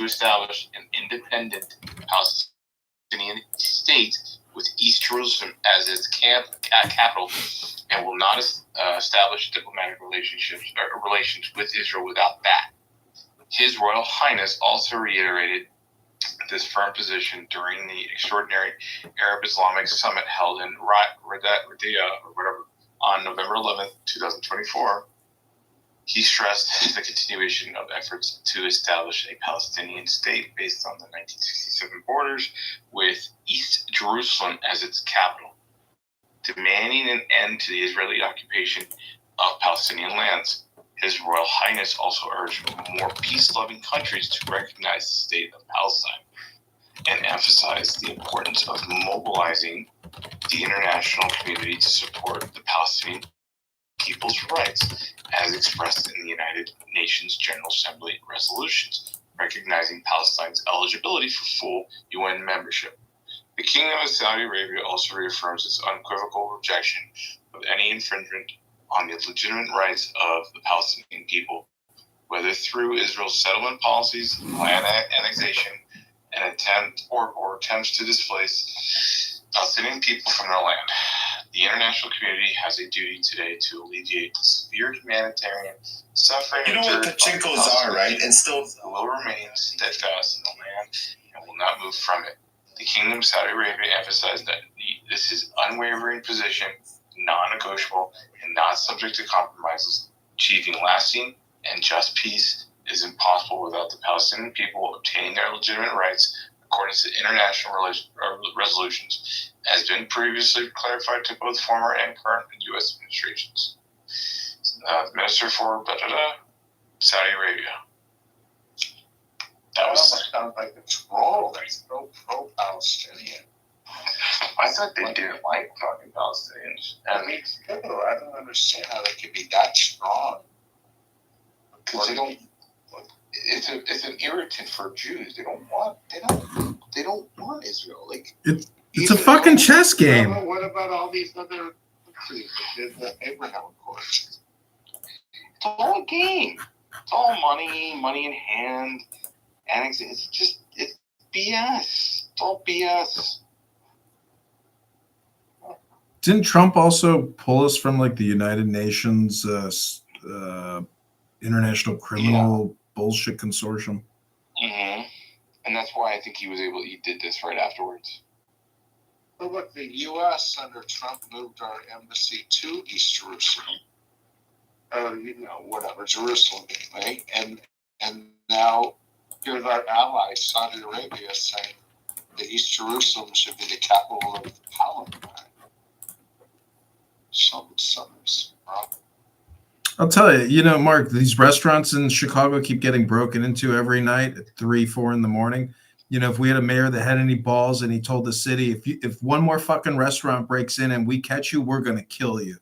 establish an independent Palestinian state with East Jerusalem as its capital, and will not establish diplomatic relations with Israel without that. His Royal Highness also reiterated this firm position during the extraordinary Arab Islamic Summit held in Riyadh or whatever on November 11th, 2024. He stressed the continuation of efforts to establish a Palestinian state based on the 1967 borders with East Jerusalem as its capital, demanding an end to the Israeli occupation of Palestinian lands. His Royal Highness also urged more peace-loving countries to recognize the state of Palestine and emphasized the importance of mobilizing the international community to support the Palestinian people's rights as expressed in the United Nations General Assembly resolutions, recognizing Palestine's eligibility for full UN membership. The Kingdom of Saudi Arabia also reaffirms its unequivocal rejection of any infringement on the legitimate rights of the Palestinian people, whether through Israel's settlement policies, land annexation, and attempts to displace Palestinian people from their land. The international community has a duty today to alleviate the severe humanitarian suffering. You know what pachinkos are, right? And still will remain steadfast in the land and will not move from it. The Kingdom of Saudi Arabia emphasized that this is unwavering position, non-negotiable, and not subject to compromises. Achieving lasting and just peace is impossible without the Palestinian people obtaining their legitimate rights according to international resolutions, as been previously clarified to both former and current U.S. administrations. Minister for Saudi Arabia. That sounds like a troll. That's so pro-Palestinian. I thought they didn't like talking Palestinians. I mean, I don't understand how they could be that strong. Because they don't. It's an irritant for Jews. They don't want want Israel. Like It's a fucking chess game. What about all these other countries that did the Abraham Accords? It's all a game. It's all money in hand. It's BS. It's all BS. Didn't Trump also pull us from like the United Nations International Criminal Bullshit Consortium? Mm-hmm. And that's why I think he did this right afterwards. Well, look, the U.S. under Trump moved our embassy to East Jerusalem. Whatever, Jerusalem anyway. And now here's our ally, Saudi Arabia, saying that East Jerusalem should be the capital of Palestine. Something's wrong. I'll tell you, Mark, these restaurants in Chicago keep getting broken into every night at 3, 4 in the morning. If we had a mayor that had any balls and he told the city, if one more fucking restaurant breaks in and we catch you, we're going to kill you.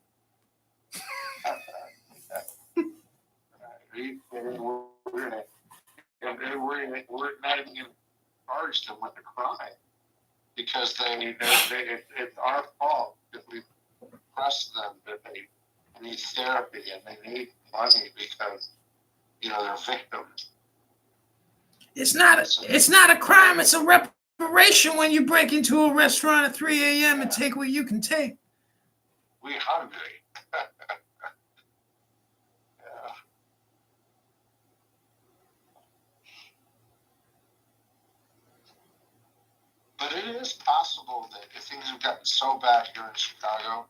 We're not even going to charge them with a crime because it's our fault if we press them that they need therapy and they need money because they're victims. It's not a crime. It's a reparation when you break into a restaurant at 3 a.m. and take what you can take. We hungry. Yeah. But it is possible that if things have gotten so bad here in Chicago,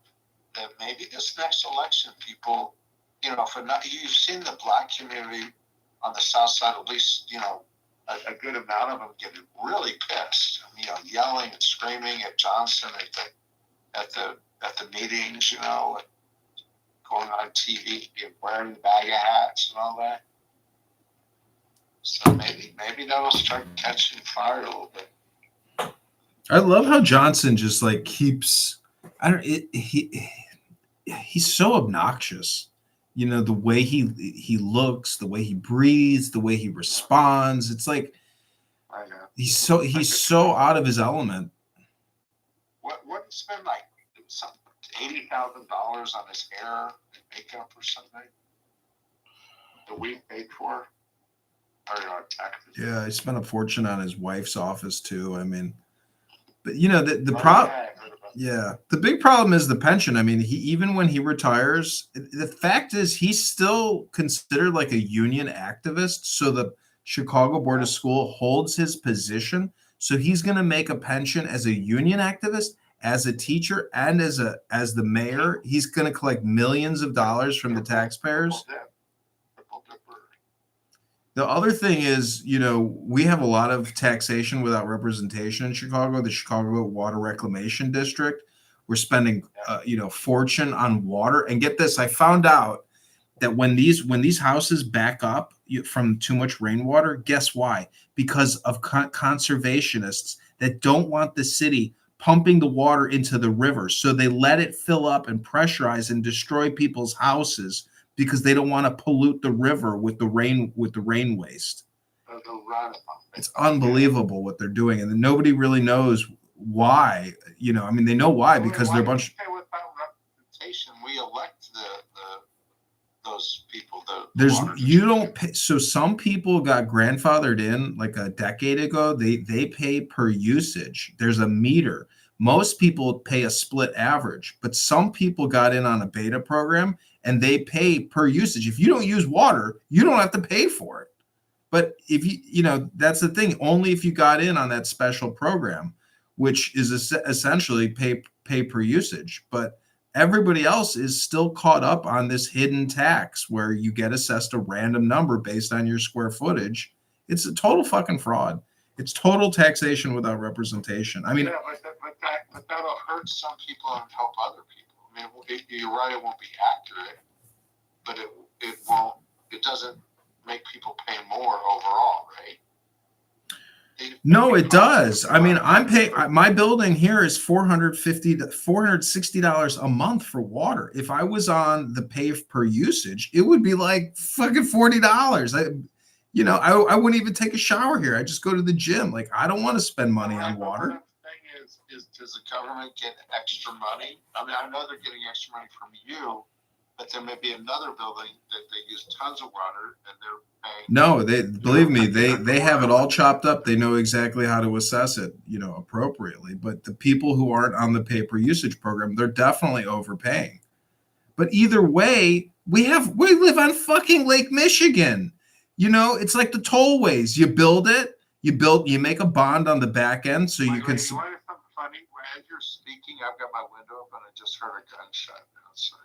that maybe this next election, people, you've seen the black community on the South Side, at least, a good amount of them getting really pissed, yelling and screaming at Johnson at the meetings, and going on TV and wearing BAGA hats and all that. So maybe that'll start catching fire a little bit. I love how Johnson just like keeps. He's so obnoxious. The way he looks, the way he breathes, the way he responds. It's like he's so out of his element. What spend like $80,000 on his hair and makeup or something? The week paid for? Or taxes? Yeah, he spent a fortune on his wife's office too. I mean, but the problem. Yeah, the big problem is the pension. I mean, even when he retires, the fact is he's still considered like a union activist. So Chicago Board of School holds his position. So he's going to make a pension as a union activist, as a teacher, and as the mayor. He's going to collect millions of dollars from the taxpayers. Triple dipper. The other thing is, we have a lot of taxation without representation in Chicago. The Chicago Water Reclamation District. We're spending, fortune on water. And get this, I found out that when these houses back up from too much rainwater, guess why? Because of conservationists that don't want the city pumping the water into the river. So they let it fill up and pressurize and destroy people's houses because they don't want to pollute the river with the rain waste. It's unbelievable what they're doing. And nobody really knows why. They know why, because they're a bunch. Without representation, we elect those people. You don't pay. So some people got grandfathered in like a decade ago. They pay per usage. There's a meter. Most people pay a split average, but some people got in on a beta program and they pay per usage. If you don't use water, you don't have to pay for it. But if that's the thing. Only if you got in on that special program, which is essentially pay per usage. But everybody else is still caught up on this hidden tax where you get assessed a random number based on your square footage. It's a total fucking fraud. It's total taxation without representation. But that'll hurt some people and help other people. You're right, it won't be accurate, but it won't. It doesn't make people pay more overall, right? No, it does. I'm paying. My building here is $450 to $460 a month for water. If I was on the pay per usage, it would be like fucking $40. I wouldn't even take a shower here. I just go to the gym. Like, I don't want to spend money on water. The thing is, does the government get extra money? I know they're getting extra money from you, but there may be another building that they use tons of water and they're paying. No, believe me, they have it all chopped up. They know exactly how to assess it, appropriately. But the people who aren't on the pay per usage program, they're definitely overpaying. But either way, we live on fucking Lake Michigan. It's like the tollways. You build it, you make a bond on the back end so you can. You want something funny? As you're speaking, I've got my window open. I just heard a gunshot outside.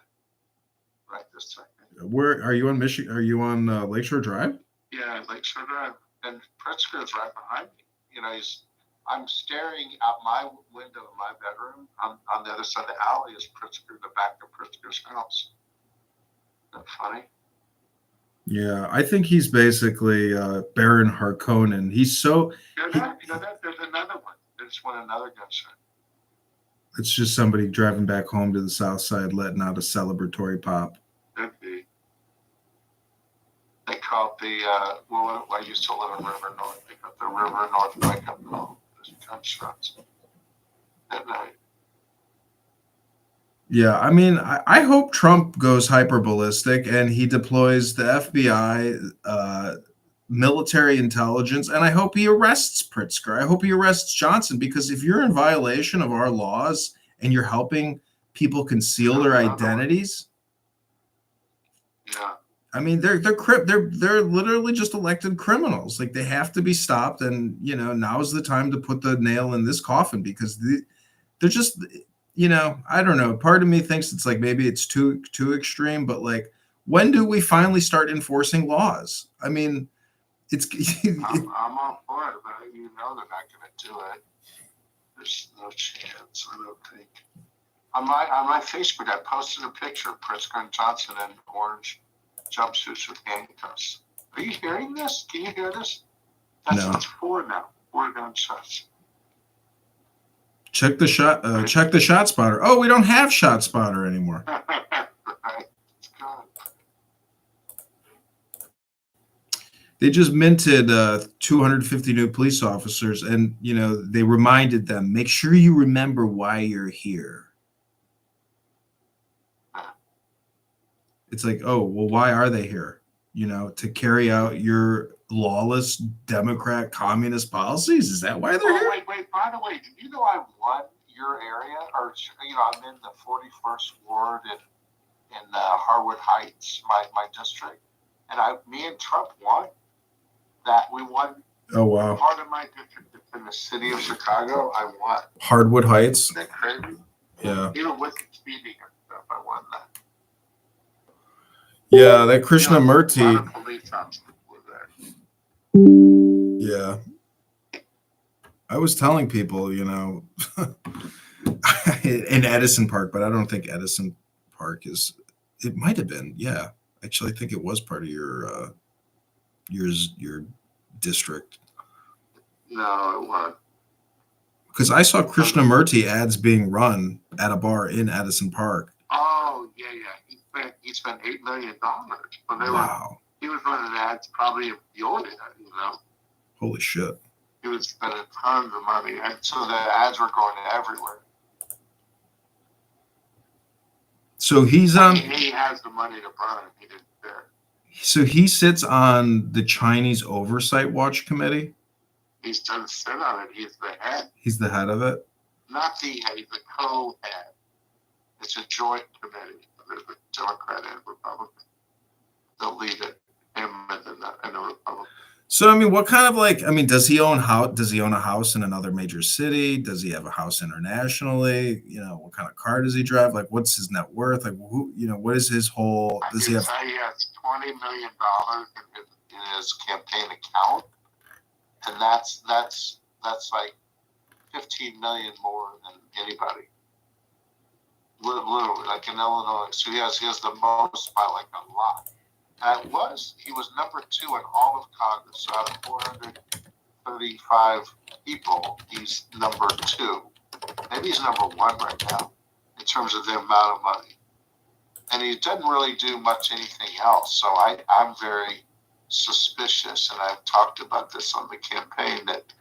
Right this second. Where are you on Michigan? Are you on Lakeshore Drive? Yeah, Lakeshore Drive, and Pritzker is right behind me. I'm staring out my window in my bedroom. On the other side of the alley is Pritzker, the back of Pritzker's house. Isn't that funny? Yeah, I think he's basically Baron Harkonnen. He's so. There's another one. There's another gunshot. It's just somebody driving back home to the south side, letting out a celebratory pop. Could be. They call it the, I used to live in River North. They got the River North wake-up call. There's gunshots at night. Yeah, I hope Trump goes hyper-ballistic and he deploys the FBI, military intelligence, and I hope he arrests Pritzker. I hope he arrests Johnson, because if you're in violation of our laws and you're helping people conceal their identities, yeah, they're literally just elected criminals. Like, they have to be stopped, and now's the time to put the nail in this coffin, because they're just. I don't know. Part of me thinks it's like maybe it's too extreme, but like, when do we finally start enforcing laws? It's. I'm all for it, but they're not going to do it. There's no chance, I don't think. On my Facebook, I posted a picture of Pritzker and Johnson in orange jumpsuits with handcuffs. Are you hearing this? Can you hear this? That's No. what's 4 now. 4 gunshots. Check the shot spotter. Oh, we don't have shot spotter anymore. Right. They just minted 250 new police officers, and they reminded them, make sure you remember why you're here. It's like, oh, well, why are they here? To carry out your lawless Democrat communist policies? Is that why they're here? Wait. By the way, did you know I won your area? Or, I'm in the 41st Ward in Harwood Heights, my district. And me and Trump won. that we won. Oh wow. Part of my district is in the city of Chicago. I won. Hardwood Heights. Isn't that crazy? Yeah. Even with the speeding and stuff, I won that. Yeah, that A lot Krishnamurti. of police officers were there. Yeah. I was telling people, in Edison Park, but I don't think Edison Park is. It might have been. Yeah. Actually, I think it was part of your district. No, it wasn't. Because I saw Krishnamurti ads being run at a bar in Edison Park. Oh, yeah. He spent $8 million. But Wow. he was running ads probably in Peoria, Holy shit. He was spending tons of money. And so the ads were going everywhere. So he's on. He has the money to burn. He didn't care. So he sits on the Chinese Oversight Watch Committee. He doesn't sit on it. He's the head. He's the head of it. Not the head. He's the co-head. It's a joint committee. There's a Democrat and Republican. They'll lead it. Him and the Republican. So I mean, what kind of does he own Does he own a house in another major city? Does he have a house internationally? What kind of car does he drive? Like, what's his net worth? Like, what is his whole? Does he have? He has $20 million in his campaign account, and that's like 15 million more than anybody. Literally, like in Illinois. So he has the most by like a lot. And he was number 2 in all of Congress. So out of 435 people, he's number 2. Maybe he's number 1 right now in terms of the amount of money. And he doesn't really do much anything else. So I'm very suspicious, and I've talked about this on the campaign, that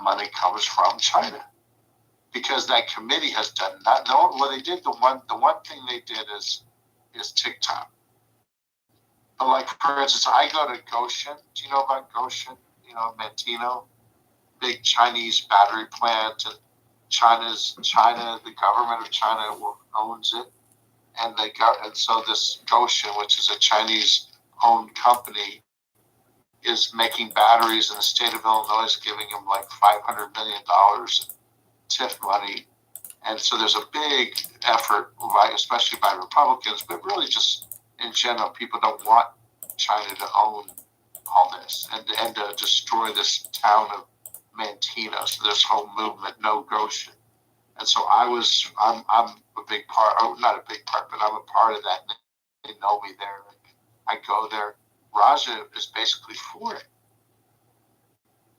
money comes from China. Because that committee has done not know what they did. The one thing they did is TikTok. But like, for instance, I go to Goshen. Do you know about Goshen? Manteno, big Chinese battery plant, and the government of China owns it, and so this Goshen, which is a Chinese-owned company, is making batteries, and the state of Illinois is giving them like $500 million TIF money, and so there's a big effort, especially by Republicans, but really just in general, people don't want China to own all this and to destroy this town of Manteno. So this whole movement, no Goshen. And so I'm a big part, not a big part, but I'm a part of that. They know me there. I go there. Raja is basically for it.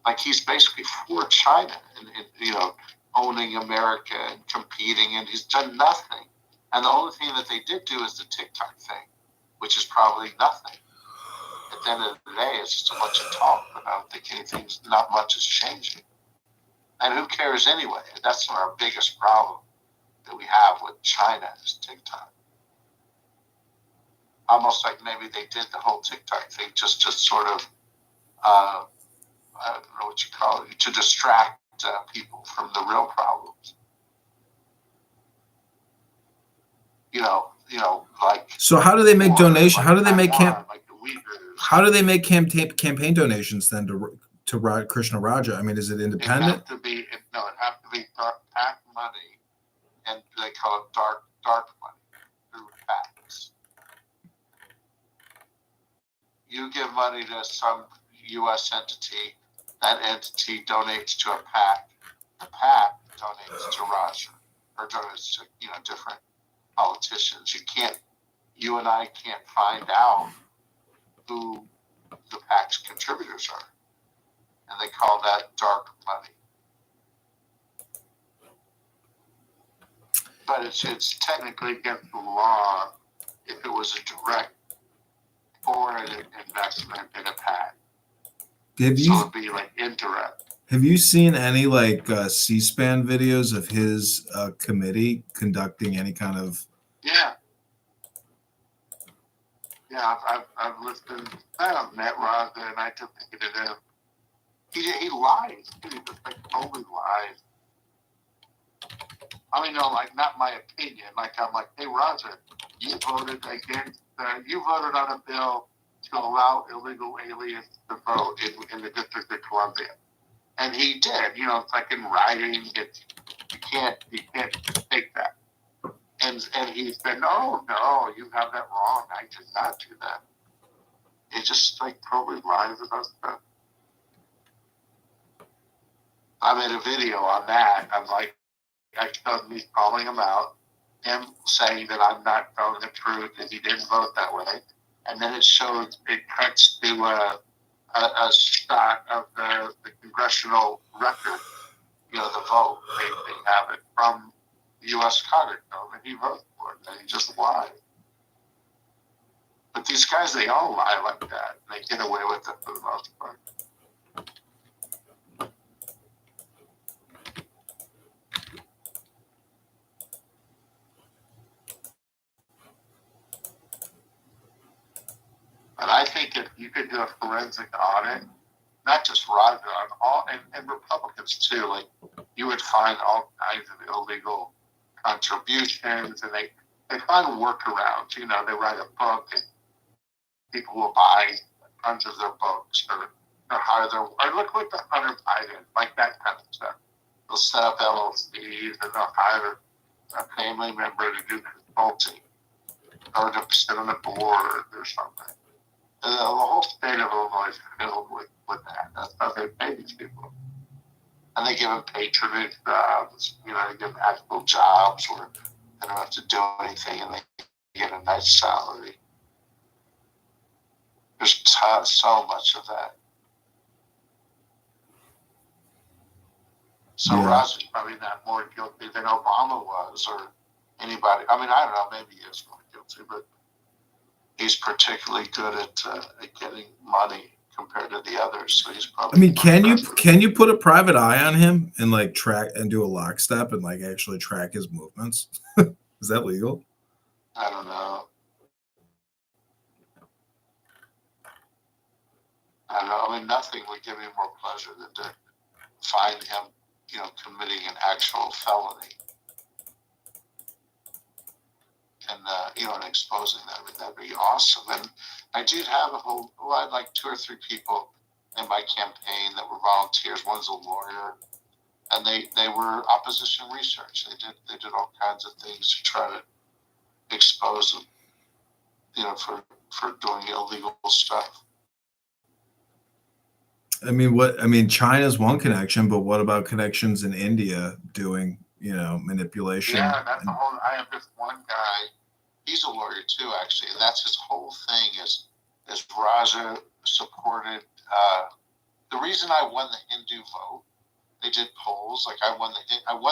Like, he's basically for China and owning America and competing, and he's done nothing. And the only thing that they did do is the TikTok thing, which is probably nothing. At the end of the day, it's just a bunch of talk, but I don't think not much is changing. And who cares anyway? That's our biggest problem that we have with China is TikTok. Almost like maybe they did the whole TikTok thing just to sort of, I don't know what you call it, to distract people from the real problems. Like. So how do they make donations? Like how do they make How do they make campaign donations then to Krishna Raja? I mean, is it independent? It has to be PAC money, and they call it dark money through PACs. You give money to some U.S. entity, that entity donates to a PAC. The PAC donates to Raja, or donates to different politicians. You and I can't find out who the PAC's contributors are, and they call that dark money. But it's technically against the law if it was a direct foreign investment in a PAC. So it'd be like indirect. Have you seen any C-SPAN videos of his committee conducting any kind of? Yeah, I've listened. I've met Raja, and I took it to him. He lies. He just totally lies. I mean, not my opinion. I'm like, hey, Raja, you voted on a bill to allow illegal aliens to vote in the District of Columbia. And he did, it's like in writing, you can't take that. And he said, no, you have that wrong. I did not do that. He just totally lies about stuff. I made a video on that. I showed me calling him out, him saying that I'm not telling the truth, that he didn't vote that way. And then it cuts to a shot of the congressional record, the vote. They have it from the U.S. Congress, and he voted for it, and he just lied. But these guys, they all lie like that. They get away with it for the most part. But I think if you could do a forensic audit, not just Roger, on all and Republicans too, you would find all kinds of illegal contributions, and they find workarounds. They write a book, and people will buy tons of their books, or hire or look like the Hunter Biden, like that kind of stuff. They'll set up LLCs, and they'll hire a family member to do consulting, or to sit on the board or something. The whole state of Illinois is filled with that. That's how they pay these people. And they give them patronage jobs, they give them actual jobs where they don't have to do anything and they get a nice salary. There's so much of that. So Yeah. Ross is probably not more guilty than Obama was, or anybody. I mean, I don't know, maybe he is more guilty, but he's particularly good at getting money compared to the others. So he's probably. I mean, can you put a private eye on him and track and do a lockstep and actually track his movements? Is that legal? I don't know. I mean, nothing would give me more pleasure than to find him, committing an actual felony. And, and exposing that. I mean, that'd be awesome. And I did have I had 2 or 3 people in my campaign that were volunteers. One's a lawyer, and they were opposition research. They did all kinds of things to try to expose them, for doing illegal stuff. I mean, China's one connection, but what about connections in India doing, manipulation? Yeah, that's the whole. I have this one guy. He's a lawyer too, actually, and that's his whole thing. Is Raja supported? The reason I won the Hindu vote, they did polls. I won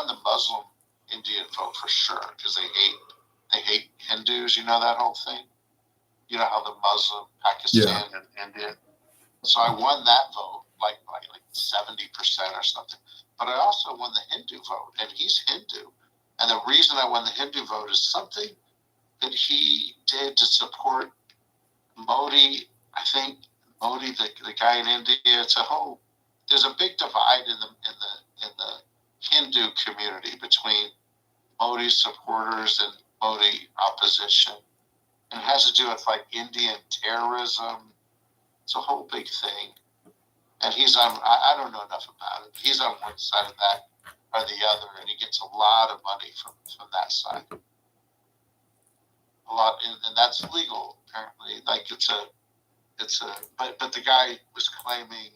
the Muslim Indian vote for sure, because they hate Hindus. That whole thing. How the Muslim Pakistan and India. So I won that vote like 70% or something. But I also won the Hindu vote, and he's Hindu. And the reason I won the Hindu vote is something that he did to support Modi. I think Modi, the guy in India. There's a big divide in the Hindu community between Modi's supporters and Modi opposition, and it has to do with Indian terrorism. It's a whole big thing. And he's on, I don't know enough about it. He's on one side of that or the other, and he gets a lot of money from that side. A lot, and that's legal, apparently. But the guy was claiming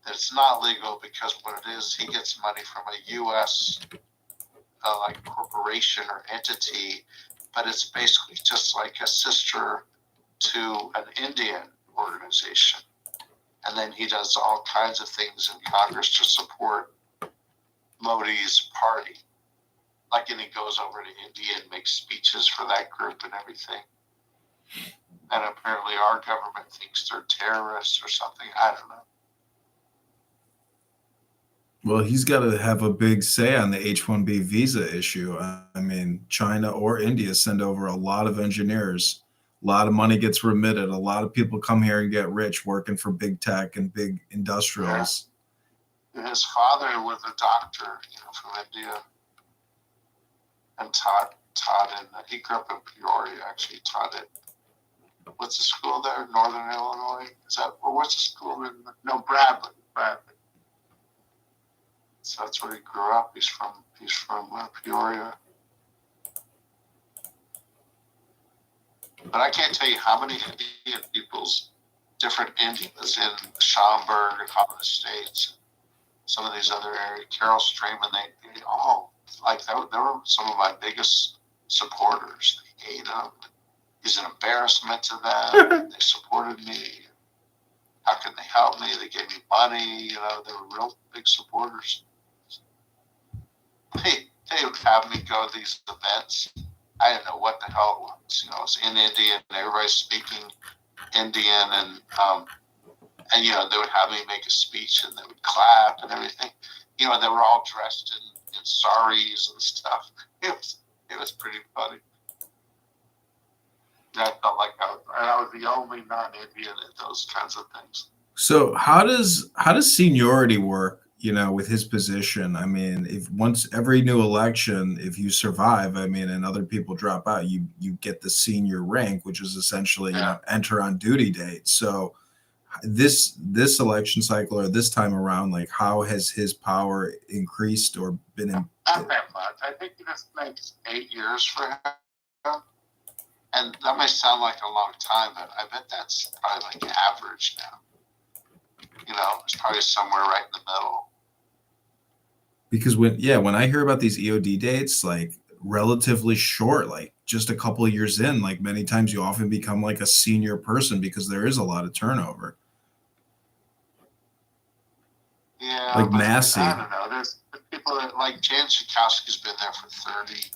that it's not legal because what it is, he gets money from a U.S. Corporation or entity, but it's basically just like a sister to an Indian organization. And then he does all kinds of things in Congress to support Modi's party. And he goes over to India and makes speeches for that group and everything. And apparently our government thinks they're terrorists or something. I don't know. Well, he's got to have a big say on the H-1B visa issue. I mean, China or India send over a lot of engineers. A lot of money gets remitted. A lot of people come here and get rich working for big tech and big industrials. Yeah. His father was a doctor, from India, and taught in. He grew up in Peoria. Actually, taught at what's the school there? Northern Illinois? Is that, or what's the school in, no, Bradley. So that's where he grew up. He's from Peoria. But I can't tell you how many Indian people's different Indians in Schaumburg and Holland Estates, some of these other areas, Carol Strayman, they all, like, they were some of my biggest supporters. They hate him. He's an embarrassment to them. They supported me. How can they help me? They gave me money. You know, they were real big supporters. They would have me go to these events. I didn't know what the hell it was. You know, it was in Indian, and everybody's speaking Indian, and you know, they would have me make a speech, and they would clap and everything. You know, they were all dressed in saris and stuff. It was pretty funny. I felt like I was the only non-Indian at those kinds of things. So how does seniority work, you know, with his position? I mean, if once every new election, if you survive, I mean, and other people drop out, you get the senior rank, which is essentially, you know, enter on duty date. So this election cycle or this time around, like, how has his power increased or been in? Not that much. I think he just makes 8 years for him. And that may sound like a long time, but I bet that's probably like average now. You know, it's probably somewhere right in the middle. Because when I hear about these EOD dates, like relatively short, like just a couple of years in, like many times you often become like a senior person because there is a lot of turnover. Yeah, like Massey. I don't know. There's people that, like Jan Schakowsky's been there for 30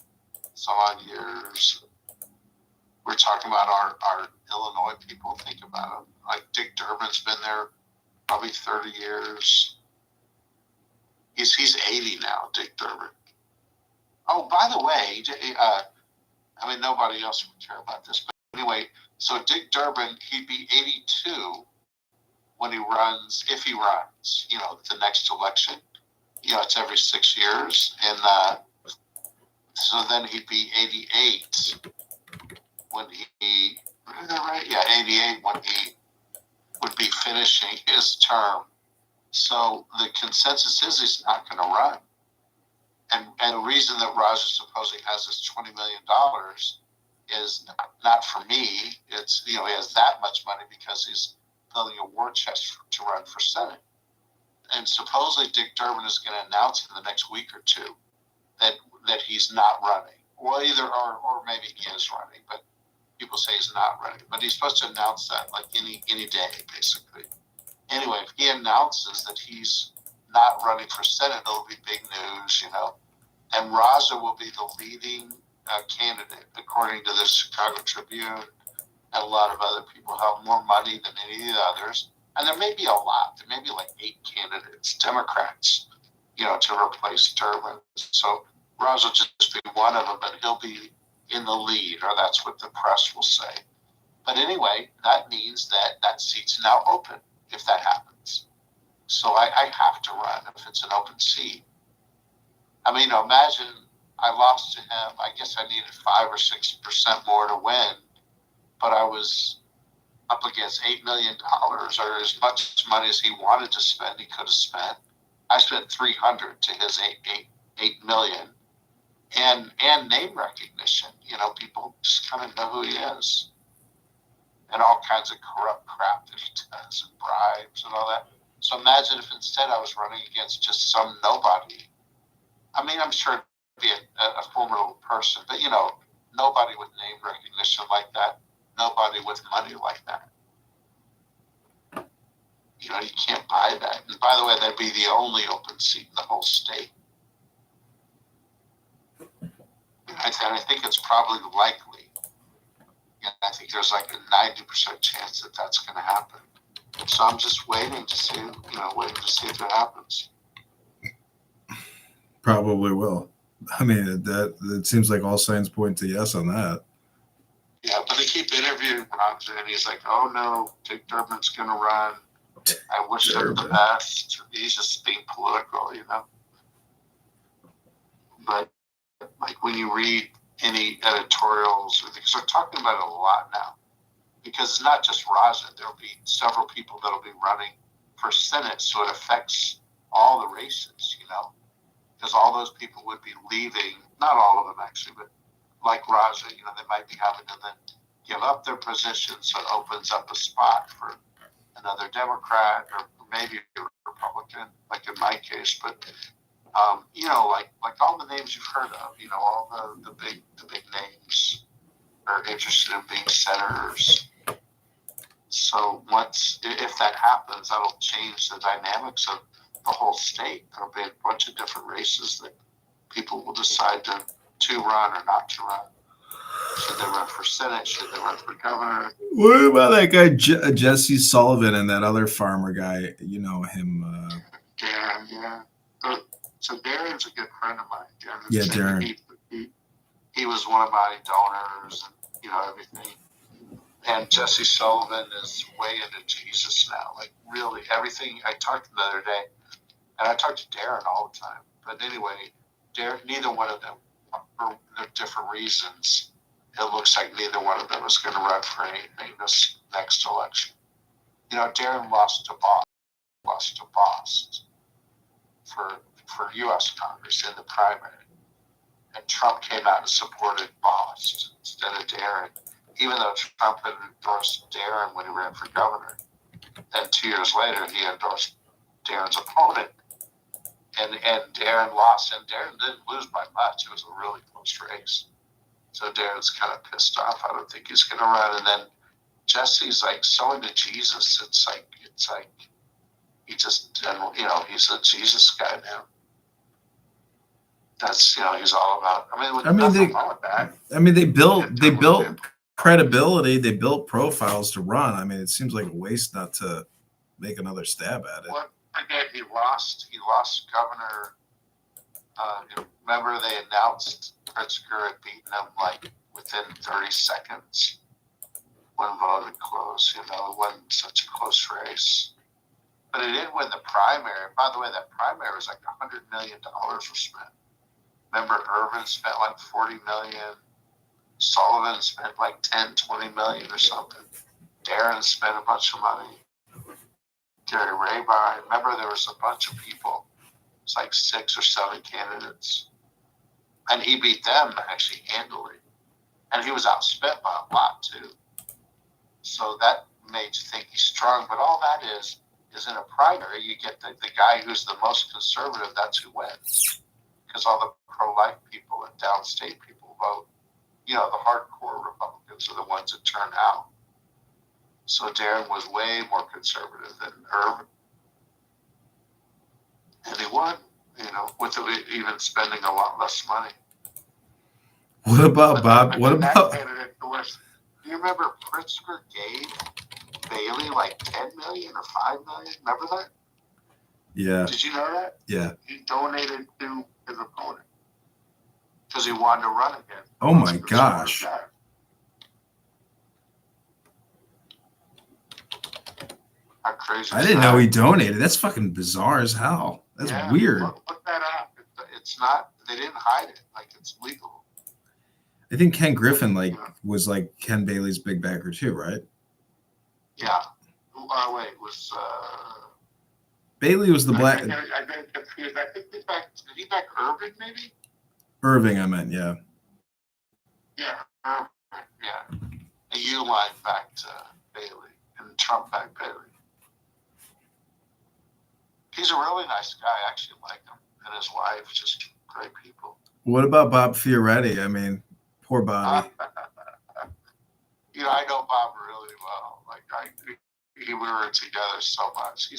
some odd years. We're talking about our Illinois people. Think about them. Like Dick Durbin's been there probably 30 years. He's 80 now, Dick Durbin. Oh, by the way, I mean, nobody else would care about this, but anyway, so Dick Durbin, he'd be 82 when he runs, if he runs, you know, the next election. You know, it's every 6 years, and so then he'd be 88 when he, right? Yeah, 88 when he would be finishing his term. So the consensus is he's not going to run. And the reason that Raja supposedly has this $20 million is not for me. It's, you know, he has that much money because he's building a war chest to run for Senate. And supposedly Dick Durbin is going to announce in the next week or two that he's not running. Well, either or maybe he is running, but people say he's not running. But he's supposed to announce that like any day, basically. Anyway, if he announces that he's not running for Senate, it'll be big news, you know. And Raza will be the leading candidate, according to the Chicago Tribune, and a lot of other people have more money than any of the others. And there may be a lot. There may be like 8 candidates, Democrats, you know, to replace Durbin. So Raza will just be one of them, but he'll be in the lead, or that's what the press will say. But anyway, that means that seat's now open if that happens. So I have to run if it's an open seat. I mean, imagine I lost to him. I guess I needed 5 or 6% more to win, but I was up against $8 million, or as much money as he wanted to spend, he could have spent. I spent $300 to his $8 million, and name recognition. You know, people just kind of know who he is, and all kinds of corrupt crap that he does, and bribes and all that. So imagine if instead I was running against just some nobody. I mean, I'm sure it'd be a formidable person, but, you know, nobody with name recognition like that, nobody with money like that. You know, you can't buy that. And by the way, that'd be the only open seat in the whole state. And I think it's probably likely. And I think there's like a 90% chance that that's going to happen. So I'm just waiting to see, waiting to see if it happens. Probably will. I mean, it seems like all signs point to yes on that. Yeah, but they keep interviewing Raja, and he's like, "Oh no, Dick Durbin's going to run. I wish him the best." He's just being political, you know. But like when you read any editorials, because they're talking about it a lot now, because it's not just Raza. There'll be several people that'll be running for Senate, so it affects all the races, because all those people would be leaving, not all of them actually, but like Raja, they might be having to then give up their position, so it opens up a spot for another Democrat or maybe a Republican, like in my case. But like all the names you've heard of, all the big names are interested in being senators. So if that happens, that'll change the dynamics of the whole state. There'll be a bunch of different races that people will decide to run or not to run. Should they run for Senate? Should they run for governor? What about that guy Jesse Sullivan and that other farmer guy? You know him. Darren, yeah. So Darren's a good friend of mine. Darren. He was one of my donors, and everything. And Jesse Sullivan is way into Jesus now. Like really, everything. I talked to him the other day, and I talked to Darren all the time. But anyway, neither one of them, for their different reasons, it looks like neither one of them is going to run for anything this next election. Darren lost to Bost for U.S. Congress in the primary, and Trump came out and supported Bost instead of Darren, even though Trump had endorsed Darren when he ran for governor. Then 2 years later, he endorsed Darren's opponent. And Darren lost, and Darren didn't lose by much. It was a really close race. So Darren's kind of pissed off. I don't think he's going to run. And then Jesse's like so into Jesus. It's like he just, he's a Jesus guy now. That's, he's all about. Nothing wrong with that. They built credibility. They built profiles to run. It seems like a waste not to make another stab at it. Again, he lost governor. Remember they announced Pritzker had beaten him like within 30 seconds when voting closed. It wasn't such a close race. But it did win the primary. By the way, that primary was like $100 million were spent. Remember Irvin spent like $40 million. Sullivan spent like 10, 20 million or something. Darren spent a bunch of money. Gary Rayby. Remember, there was a bunch of people. It's like 6 or 7 candidates. And he beat them actually handily. And he was outspent by a lot, too. So that made you think he's strong. But all that is in a primary, you get the guy who's the most conservative, that's who wins. Because all the pro-life people and downstate people vote. The hardcore Republicans are the ones that turn out. So Darren was way more conservative than Irvin. And he won, with even spending a lot less money. What about Bob? What about? Do you remember Pritzker gave Bailey like 10 million or 5 million? Remember that? Yeah. Did you know that? Yeah. He donated to his opponent because he wanted to run again. Oh my gosh. How crazy! I didn't know he donated. That's fucking bizarre as hell. That's weird. Look that up. It's not. They didn't hide it. Like it's legal. I think Ken Griffin was like Ken Bailey's big backer too, right? Yeah. Wait, was Bailey was the black. I've been confused. I think did he back Irving maybe? Irving, I meant, yeah. Yeah, Irving, yeah. And you line back to Bailey and Trump back Bailey. He's a really nice guy. I actually like him, and his wife, just great people. What about Bob Fioretti? Poor Bobby. I know Bob really well. We were together so much.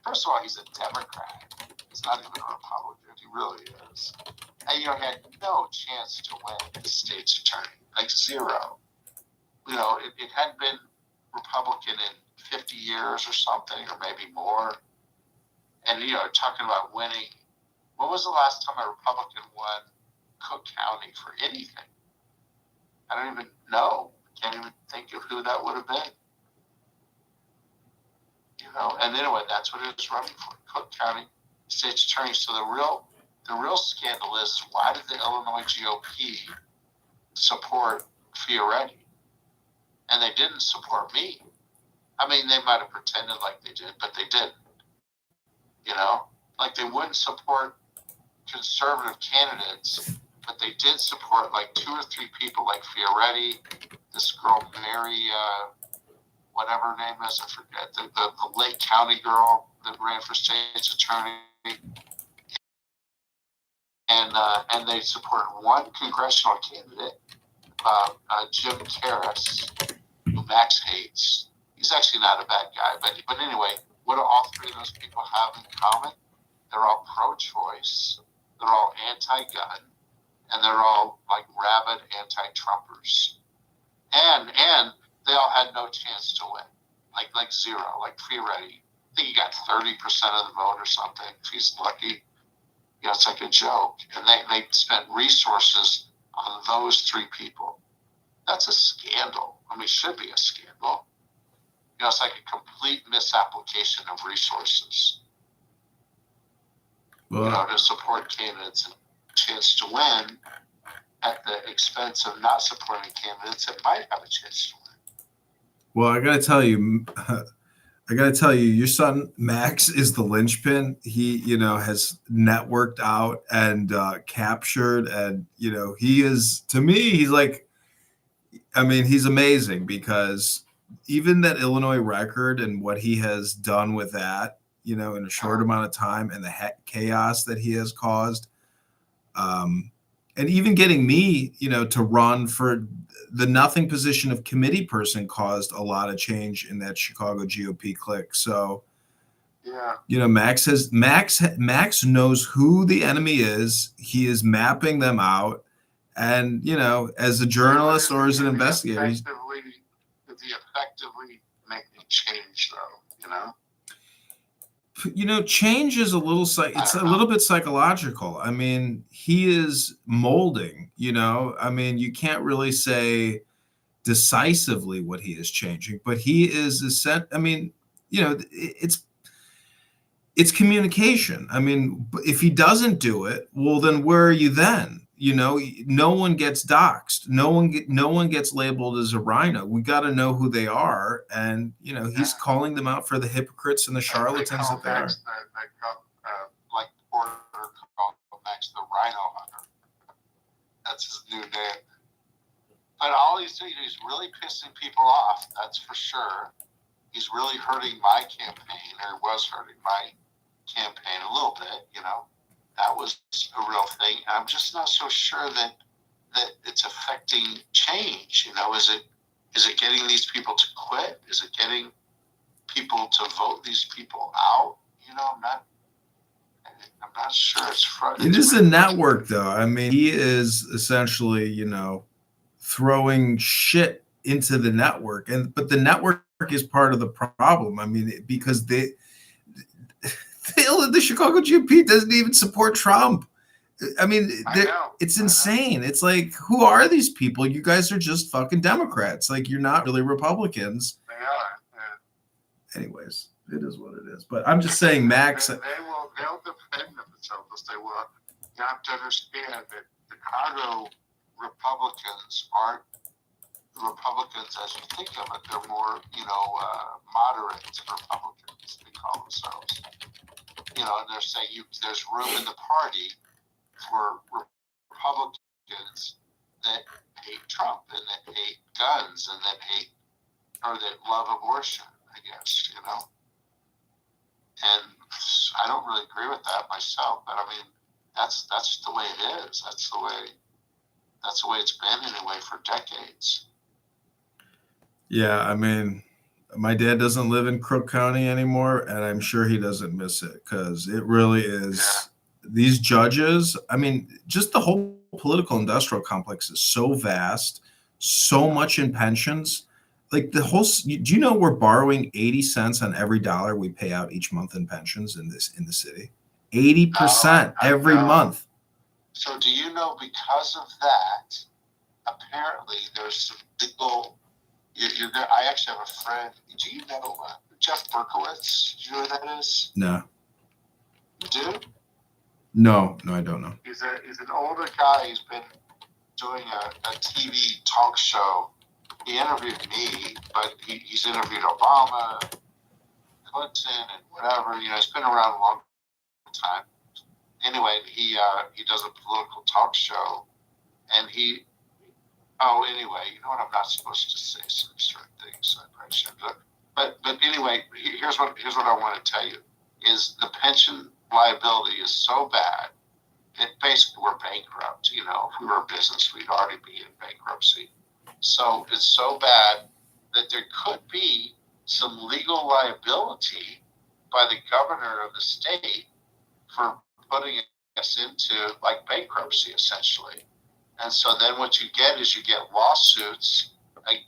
First of all, he's a Democrat. He's not even a Republican. He really is. And he had no chance to win the state's attorney, like zero. It hadn't been Republican in 50 years or something, or maybe more. And, talking about winning. When was the last time a Republican won Cook County for anything? I don't even know. Can't even think of who that would have been. And anyway, that's what it was running for. Cook County state's attorney. So the real scandal is, why did the Illinois GOP support Fioretti? and they didn't support me. I mean, they might have pretended like they did, but they didn't. You know, like they wouldn't support conservative candidates, but they did support like 2 or 3 people, like Fioretti, this girl Mary, whatever her name is, I forget, the Lake County girl that ran for state's attorney, and they supported one congressional candidate, Jim Karras, who Max hates. He's actually not a bad guy, but anyway, what do all 3 of those people have in common? They're all pro-choice, they're all anti-gun, and they're all like rabid anti-Trumpers. And they all had no chance to win, like zero, like Fioretti. I think he got 30% of the vote or something. If he's lucky, you know, it's like a joke. And they spent resources on those 3 people. That's a scandal. I mean, it should be a scandal. You know, it's like a complete misapplication of resources. Well, You know, to support candidates and chance to win at the expense of not supporting candidates that might have a chance to win. well, I gotta tell you, your son Max is the linchpin. He, you know, has networked out and captured, and you know, he is, to me, he's like, I mean, he's amazing because even that Illinois record and what he has done with that, you know, in a short amount of time, and the chaos that he has caused, and even getting me, you know, to run for the nothing position of committee person caused a lot of change in that Chicago GOP clique. So, Yeah. you know, Max knows who the enemy is. He is mapping them out, and you know, as a journalist or as an investigator, Does he effectively make the change, though? You know. you know, change is it's a little bit psychological. I mean, he is molding, you know, I mean, you can't really say decisively what he is changing, but he is I mean, you know, it's communication. I mean, if he doesn't do it, well, then where are you then? You know, no one gets doxxed. No one gets labeled as a rhino. We got to know who they are, and you know, he's calling them out for the hypocrites and the charlatans that they are. Like Porter called Max the Rhino Hunter. That's his new name. But all he's doing, he's really pissing people off. That's for sure. He's really hurting my campaign, or was hurting my campaign a little bit. You know. That was a real thing. I'm just not so sure that it's affecting change. You know, is it getting these people to quit? Is it getting people to vote these people out? You know, I'm not sure. It is a network, though. I mean, he is essentially, you know, throwing shit into the network, but the network is part of the problem. I mean, because the Chicago GOP doesn't even support Trump. I mean, it's insane. It's like, who are these people? You guys are just fucking Democrats. Like, you're not really Republicans. They are. Yeah. Anyways, it is what it is. But I'm just saying, Max. They'll defend themselves. They will. You have to understand that Chicago Republicans aren't the Republicans as you think of it. They're more, you know, moderate Republicans. They call themselves. You know, and they're saying there's room in the party for Republicans that hate Trump and that hate guns and that love abortion, I guess, you know. And I don't really agree with that myself, but I mean, that's the way it is. That's the way it's been anyway for decades. Yeah, I mean, my dad doesn't live in Crook County anymore, and I'm sure he doesn't miss it because it really is. Yeah. These judges, I mean, just the whole political industrial complex is so vast, so much in pensions. Like do you know we're borrowing 80 cents on every dollar we pay out each month in pensions in the city? 80% every month. So do you know, because of that, apparently there's some legal. I actually have a friend. Do you know Jeff Berkowitz? Do you know who that is? No. You do? No, I don't know. He's an older guy. He's been doing a TV talk show he interviewed me, but he's interviewed Obama, Clinton, and whatever. He's been around a long time. Anyway, he does a political talk show, and anyway, you know what? I'm not supposed to say some certain things. I probably shouldn't. But anyway, here's what I want to tell you: is the pension liability is so bad that basically we're bankrupt. If we were a business, we'd already be in bankruptcy. So it's so bad that there could be some legal liability by the governor of the state for putting us into like bankruptcy, essentially. And so then what you get is lawsuits,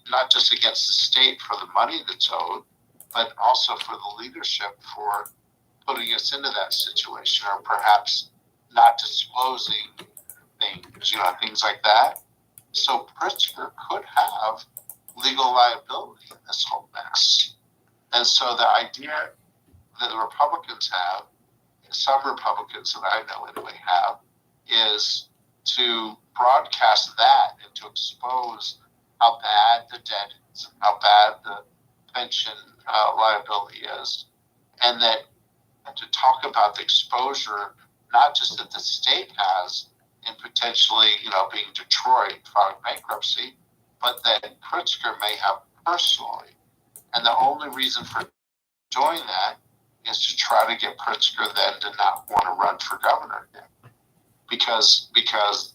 not just against the state for the money that's owed, but also for the leadership for putting us into that situation, or perhaps not disclosing things, things like that. So Pritzker could have legal liability in this whole mess. And so the idea that the Republicans have, some Republicans that I know anyway have, is to broadcast that and to expose how bad the debt is, how bad the pension liability is, and to talk about the exposure not just that the state has in potentially, being Detroit filing bankruptcy, but that Pritzker may have personally. And the only reason for doing that is to try to get Pritzker then to not want to run for governor again. Because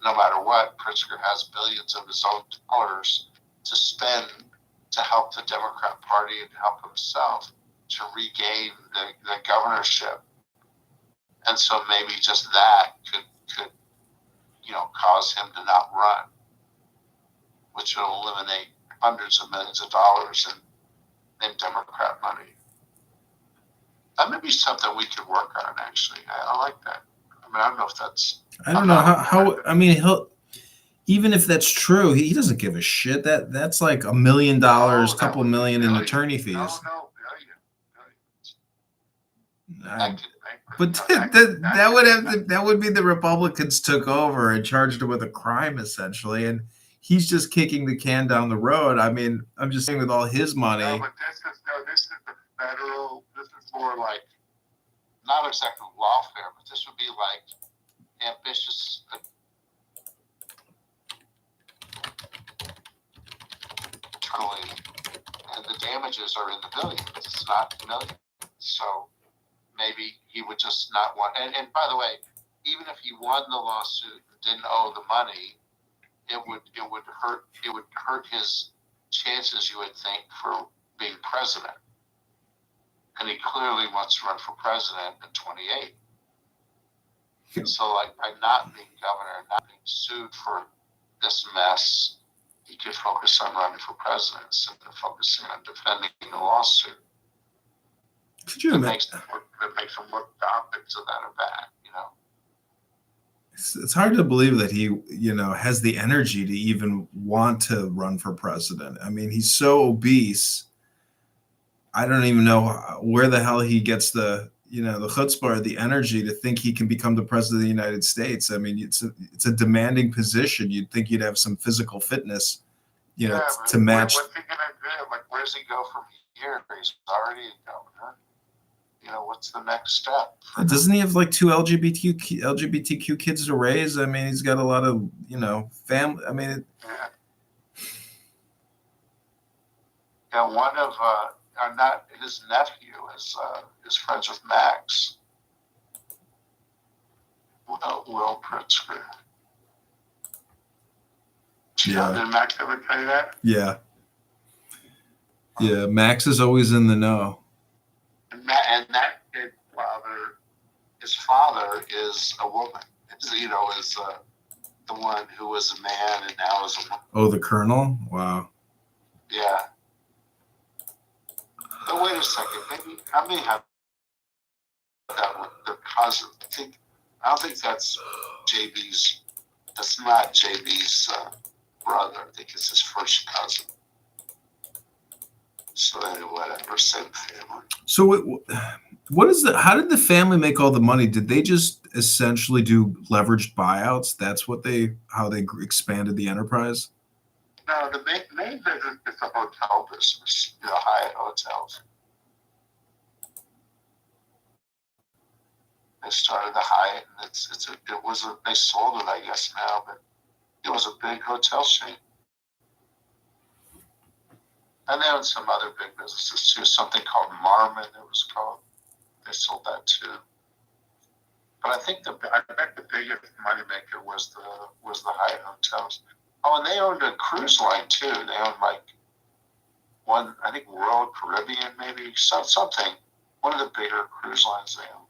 no matter what, Pritzker has billions of his own dollars to spend to help the Democrat Party and help himself to regain the governorship. And so maybe just that could cause him to not run, which will eliminate hundreds of millions of dollars in Democrat money. That may be something we could work on, actually. I like that. I don't know if that's... I don't know how he'll... Even if that's true, he doesn't give a shit. That's like $1 million, couple million in attorney fees. No, But that would be the Republicans took over and charged him with a crime essentially, and he's just kicking the can down the road. I mean, I'm just saying with all his money. No, but this is the federal. This is more like not exactly lawfare, but this would be like ambitious. And the damages are in the billions. It's not millions. So maybe he would just not want. And by the way, even if he won the lawsuit and didn't owe the money, it would hurt his chances, you would think, for being president. And he clearly wants to run for president in 28. So, by not being governor and not being sued for this mess, he could focus on running for president instead of focusing on defending the lawsuit. Could you imagine? It makes him look the optics of that are bad, It's hard to believe that he, has the energy to even want to run for president. I mean, he's so obese. I don't even know where the hell he gets the chutzpah, the energy to think he can become the president of the United States. I mean, it's a demanding position. You'd think you'd have some physical fitness, to match. What's he gonna do? Where's he go from here? He's already a governor. What's the next step? Doesn't he have like 2 LGBTQ kids to raise? I mean, he's got a lot of, family. I mean, one of not his nephew is friends with Max. Will Pritzker. Yeah. Did Max ever tell you that? Yeah. Yeah. Max is always in the know. And that kid his father is a woman. Is the one who was a man and now is a woman. Oh, the colonel? Wow. Yeah. But wait a second. Maybe I may have that one. The cousin. I don't think that's JB's. That's not JB's brother. I think it's his first cousin. So anyway, whatever, same family. So what is how did the family make all the money? Did they just essentially do leveraged buyouts? That's how they expanded the enterprise? No, the main business is the hotel business, the Hyatt hotels. They started the Hyatt, and they sold it, I guess, now, but it was a big hotel chain. And they owned some other big businesses too, something called Marmon, it was called. They sold that too. But I bet the biggest moneymaker was the Hyatt hotels. Oh, and they owned a cruise line too. They owned like one, I think Royal Caribbean, maybe something. One of the bigger cruise lines they owned.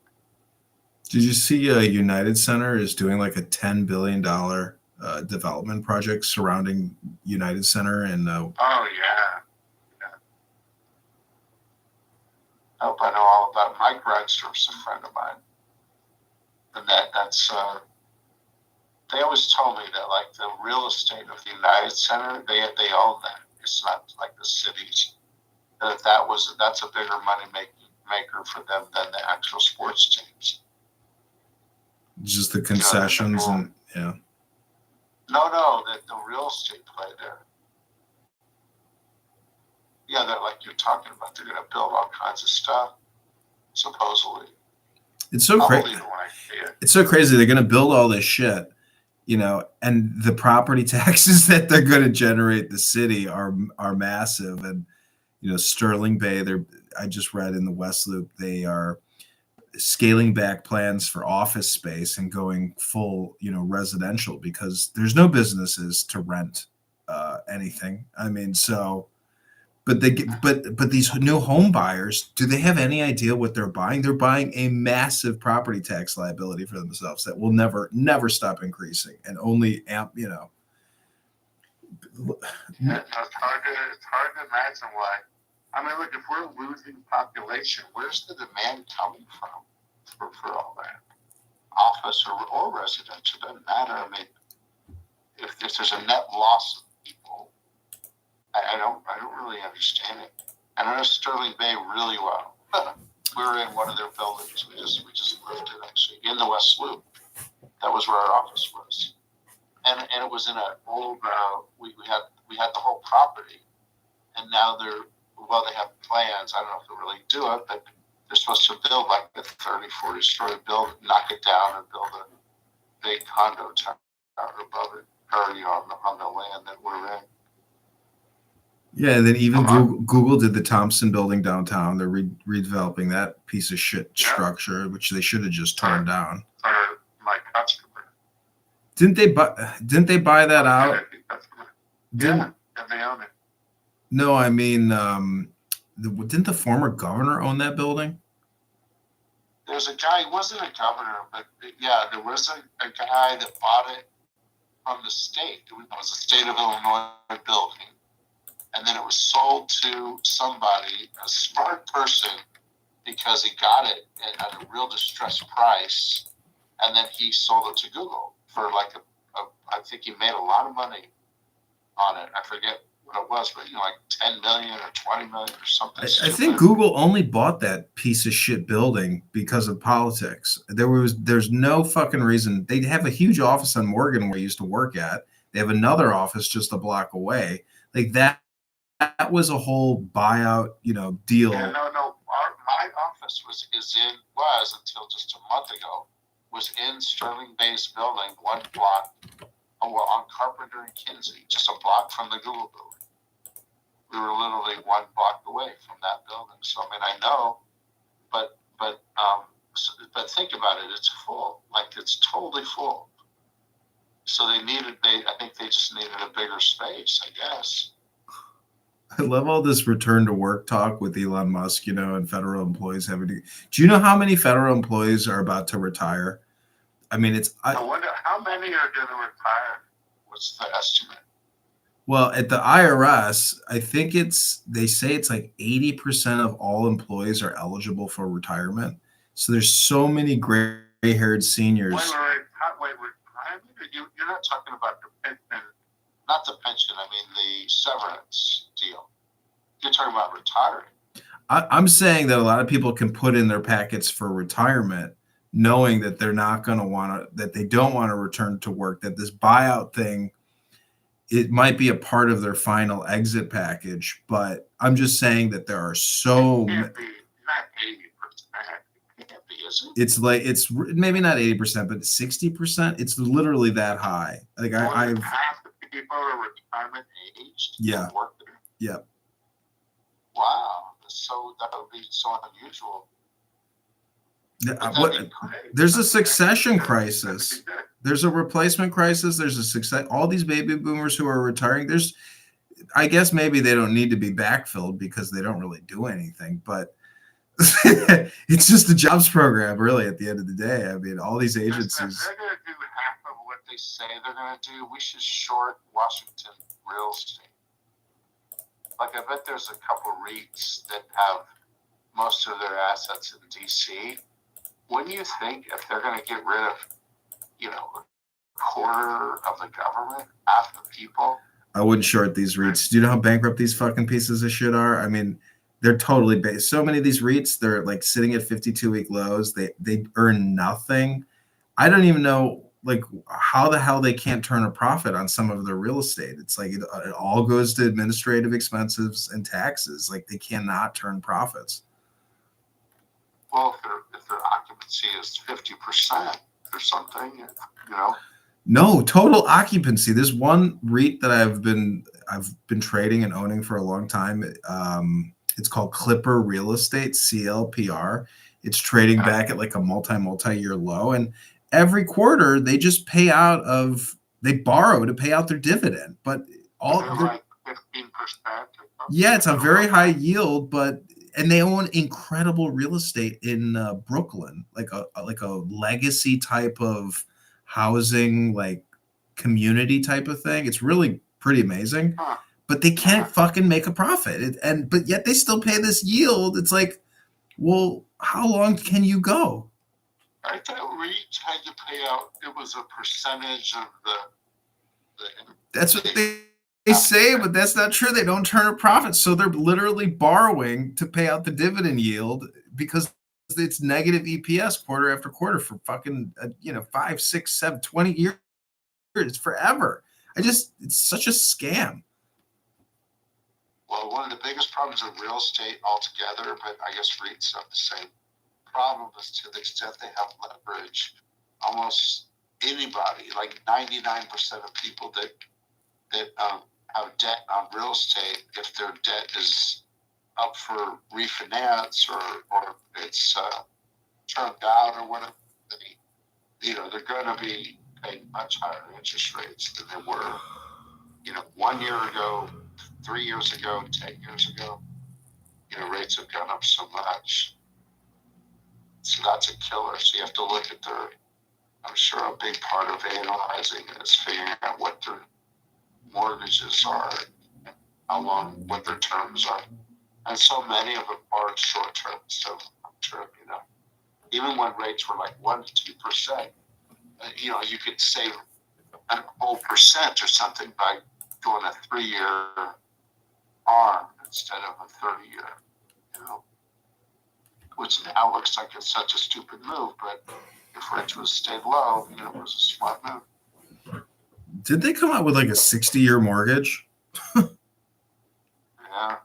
Did you see United Center is doing like a $10 billion development project surrounding United Center? And oh, yeah. I hope I know all about it. Mike Redstrom's a friend of mine. And that's, they always told me that like the real estate of the United Center, they own that. It's not like the cities. That's a bigger money maker for them than the actual sports teams. just the concessions and yeah. No, the real estate play there. Yeah, they're like you're talking about. They're going to build all kinds of stuff, supposedly. It's so I'll crazy. believe it when I see it. It's so crazy. They're going to build all this shit, and the property taxes that they're going to generate the city are massive. And Sterling Bay, I just read in the West Loop, they are scaling back plans for office space and going full, residential because there's no businesses to rent anything. I mean, so. But these new home buyers, do they have any idea what they're buying? They're buying a massive property tax liability for themselves that will never stop increasing and only amp. It's hard to imagine why. I mean, look, if we're losing population, where's the demand coming from for all that? Office or residential, doesn't matter. I mean, if there's a net loss of people, I don't really understand it. And I know Sterling Bay really well. We were in one of their buildings. We just lived it actually in the West Loop. That was where our office was, and it was in an old. We had the whole property, and now they have plans. I don't know if they'll really do it, but they're supposed to build like a 30, 40-story building, knock it down, and build a big condo tower above it, or on the land that we're in. Yeah, and then even Google did the Thompson building downtown. They're redeveloping that piece of shit structure, which they should have just torn down. For my customer. Didn't they buy that out? Yeah, they own it. No, I mean, didn't the former governor own that building? There's a guy. He wasn't a governor, but yeah, there was a guy that bought it from the state. It was a state of Illinois building. And then it was sold to somebody, a smart person, because he got it at a real distressed price. And then he sold it to Google for like I think he made a lot of money on it. I forget what it was, but like 10 million or 20 million or something. I think Google only bought that piece of shit building because of politics. There's no fucking reason. They have a huge office on Morgan where I used to work at. They have another office just a block away. Like that was a whole buyout, deal. Yeah, no. My office was until just a month ago, was in Sterling Bay's building, one block, on Carpenter and Kinsey, just a block from the Google building. We were literally one block away from that building. So I mean, I know, but think about it. It's full, like it's totally full. So I think they just needed a bigger space, I guess. I love all this return to work talk with Elon Musk, and federal employees having to. Do you know how many federal employees are about to retire? I mean, I wonder how many are going to retire. What's the estimate? Well, at the IRS, I think they say it's like 80% of all employees are eligible for retirement. So there's so many gray-haired seniors. Wait, retirement? You're not talking about the pension. Not the pension, I mean the severance deal. You're talking about retiring. I'm saying that a lot of people can put in their packets for retirement, knowing that they're not going to that they don't want to return to work, that this buyout thing it might be a part of their final exit package, but I'm just saying that there are so It can't be not 80%. It can't be, is it? it's like it's maybe not 80%, but 60%. It's literally that high. Like More than I've half the people are retirement age. Yeah. Work there. yeah. Wow. So that would be so unusual. But that'd What be great. there's a That'd be succession good. crisis. That'd be good. There's a replacement crisis. There's a success. All these baby boomers who are retiring. I guess maybe they don't need to be backfilled because they don't really do anything. But it's just a jobs program, really. At the end of the day, I mean, all these Listen, if agencies. they're going to do half of what they say they're going to do, we should short Washington real estate. Like, I bet there's a couple REITs that have most of their assets in D.C. Wouldn't you think if they're going to get rid of, a quarter of the government, half the people? I wouldn't short these REITs. Do you know how bankrupt these fucking pieces of shit are? I mean, they're totally based. So many of these REITs, they're like sitting at 52-week lows. They earn nothing. I don't even know like how the hell they can't turn a profit on some of their real estate. It's like it all goes to administrative expenses and taxes. Like they cannot turn profits. Well, if their occupancy is 50% or something, No, total occupancy. There's one REIT that I've been trading and owning for a long time. It's called Clipper Real Estate, CLPR. It's trading back at like a multi-year low, and every quarter they just they borrow to pay out their dividend. But they're like 15%. yeah, it's a very high yield, and they own incredible real estate in Brooklyn, like a legacy type of housing, like community type of thing. It's really pretty amazing, but they can't fucking make a profit. But yet they still pay this yield. It's like, well, how long can you go? I thought REITs had to pay out. It was a percentage of the That's what they say, but that's not true. They don't turn a profit, so they're literally borrowing to pay out the dividend yield because it's negative EPS quarter after quarter for fucking 5, 6, 7, 20 years, forever. It's such a scam. Well, one of the biggest problems of real estate altogether, but I guess REITs have the same problem, is to the extent they have leverage. Almost anybody, like 99% of people that have debt on real estate, if their debt is up for refinance or it's turned out or whatever, they're going to be paying much higher interest rates than they were, 1 year ago, 3 years ago, 10 years ago. Rates have gone up so much. So that's a killer. So you have to look at I'm sure a big part of analyzing is figuring out what their mortgages are, how long, what their terms are. And so many of them are short term. So I'm sure, even when rates were like 1% to 2%, you could save a whole percent or something by doing a 3-year arm instead of a 30-year, which now looks like it's such a stupid move, but if rates would stayed low, it was a smart move. Did they come out with like a 60-year mortgage? Yeah.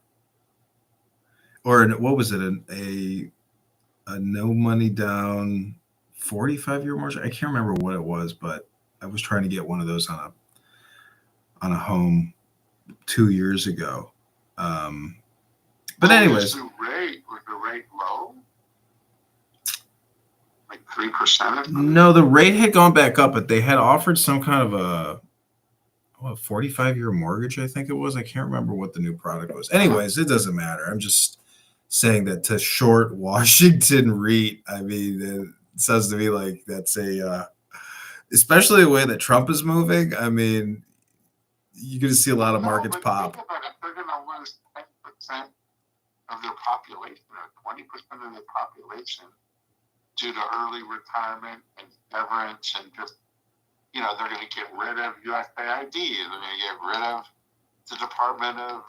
Or what was it? A no money down 45-year mortgage? I can't remember what it was, but I was trying to get one of those on a home 2 years ago. But anyways, Was the rate low? Like 3%? no, the rate had gone back up, but they had offered some kind of a 45-year mortgage, I think it was. I can't remember what the new product was. Anyways, it doesn't matter. I'm just saying that to short Washington REIT, I mean, it sounds to me like that's especially the way that Trump is moving. I mean, you're going to see a lot of markets pop. Think about it. They're going to lose 10% of their population or 20% of their population due to early retirement and severance and just, they're going to get rid of USAID. They're going to get rid of the Department of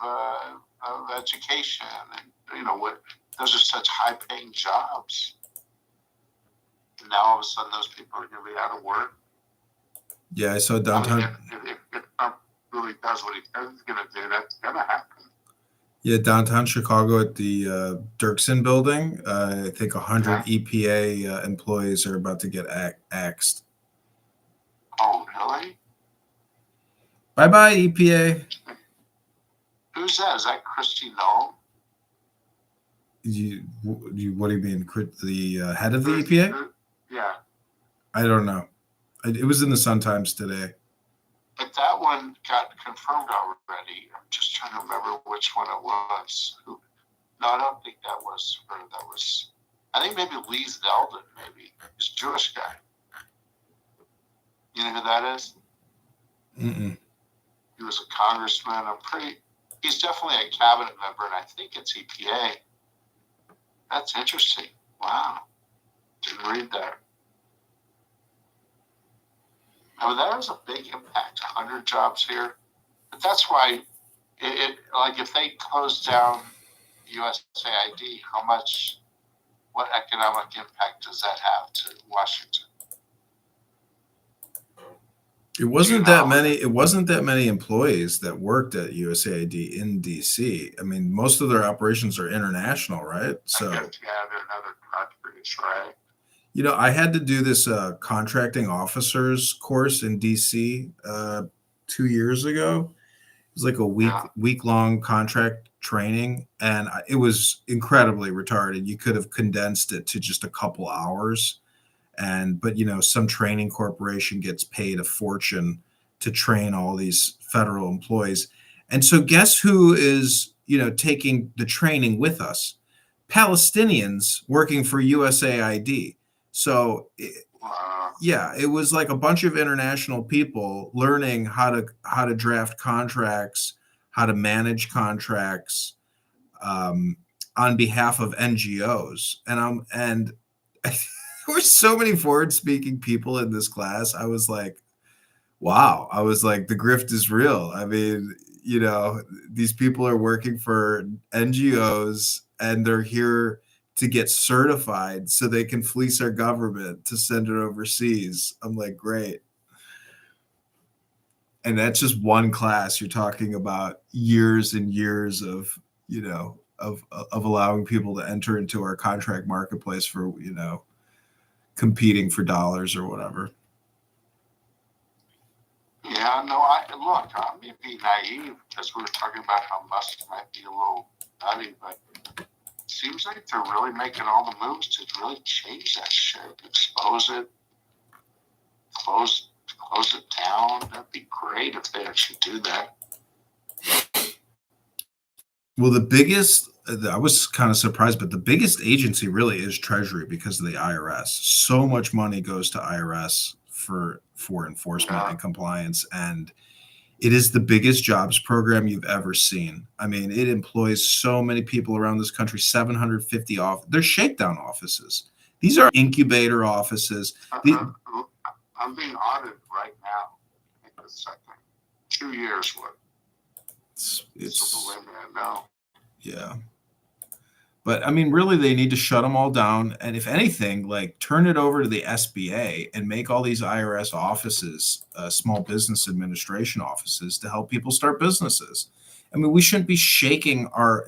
Education. And, those are such high-paying jobs. And now all of a sudden those people are going to be out of work. Yeah, I saw downtown. If Trump really does what he says he's going to do, that's going to happen. Yeah, downtown Chicago at the Dirksen building, I think 100 EPA employees are about to get axed. Oh, really? Bye-bye, EPA. Who's that? Is that Christy Nolan? What do you mean? The head of the EPA? Yeah. I don't know. It was in the Sun-Times today. But that one got confirmed already. I'm just trying to remember which one it was. No, I don't think that was her. That was, I think maybe Lee Zeldin, maybe. He's a Jewish guy. You know who that is? Mm-mm. He was a congressman. He's definitely a cabinet member, and I think it's EPA. That's interesting. Wow. Didn't read that. Now, that was a big impact, 100 jobs here. But that's why, like, if they close down USAID, what economic impact does that have to Washington? It wasn't that many employees that worked at USAID in DC. I mean, most of their operations are international, right? So I guess, yeah, they're in other countries, right? You know, I had to do this contracting officers course in DC 2 years ago. It was like a week long contract training, and it was incredibly retarded. You could have condensed it to just a couple hours, but you know, some training corporation gets paid a fortune to train all these federal employees. And so, guess who is taking the training with us? Palestinians working for USAID. So, yeah, it was like a bunch of international people learning how to draft contracts, how to manage contracts on behalf of NGOs. And there were so many forward-speaking people in this class. I was like, wow. I was like, the grift is real. I mean, these people are working for NGOs and they're here to get certified so they can fleece our government to send it overseas. I'm like, great. And that's just one class. You're talking about years and years of allowing people to enter into our contract marketplace for, competing for dollars or whatever. Yeah, no, I may be naive because we were talking about how Musk might be a little nutty, but seems like they're really making all the moves to really change that shit, expose it, close it down. That'd be great if they actually do that. Well, I was kind of surprised, but the biggest agency really is Treasury because of the IRS. So much money goes to IRS for enforcement and compliance, and it is the biggest jobs program you've ever seen. I mean, it employs so many people around this country, 750 they're shakedown offices. These are incubator offices. I'm being audited right now. I think it's 2 years worth. Yeah. But I mean, really, they need to shut them all down. And if anything, like turn it over to the SBA and make all these IRS offices, small business administration offices, to help people start businesses. I mean, we shouldn't be shaking our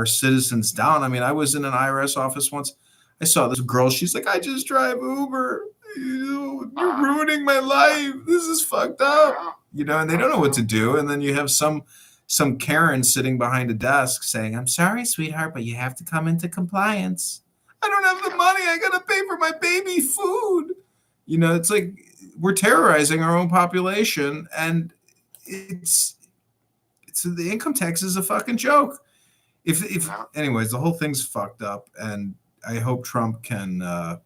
citizens down. I mean, I was in an IRS office once. I saw this girl. She's like, I just drive Uber. You're ruining my life. This is fucked up. And they don't know what to do. And then you have some Karen sitting behind a desk saying, I'm sorry, sweetheart, but you have to come into compliance. I don't have the money. I got to pay for my baby food. It's like we're terrorizing our own population, and it's the income tax is a fucking joke. Anyways, the whole thing's fucked up, and I hope Trump can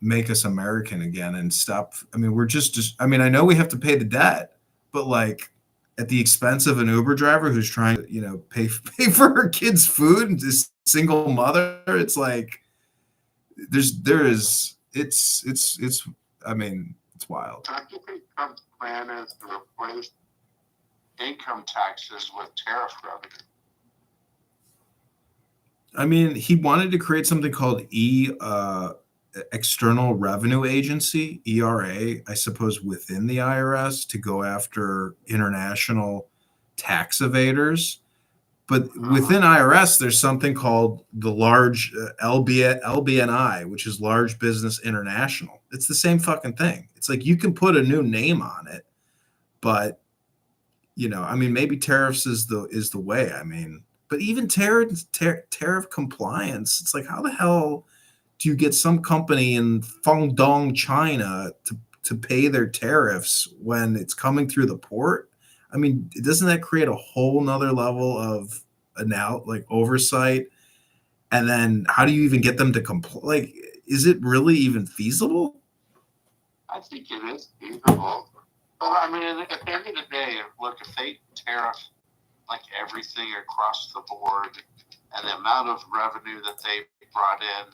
make us American again and stop. I mean, we're just I mean, I know we have to pay the debt, but like, at the expense of an Uber driver who's trying to, pay for her kids' food, and this single mother, it's like it's I mean, it's wild. I think Trump's plan is to replace income taxes with tariff revenue. I mean, he wanted to create something called external revenue agency, ERA, I suppose, within the IRS to go after international tax evaders. But within IRS, there's something called the large LBNI, which is Large Business International. It's the same fucking thing. It's like you can put a new name on it, but I mean, maybe tariffs is the way. I mean, but even tariff compliance, it's like, how the hell do you get some company in Guangdong, China, to pay their tariffs when it's coming through the port? I mean, doesn't that create a whole nother level of oversight? And then how do you even get them to comply? Like, is it really even feasible? I think it is feasible. Well, I mean, at the end of the day, look, if they tariff like everything across the board and the amount of revenue that they brought in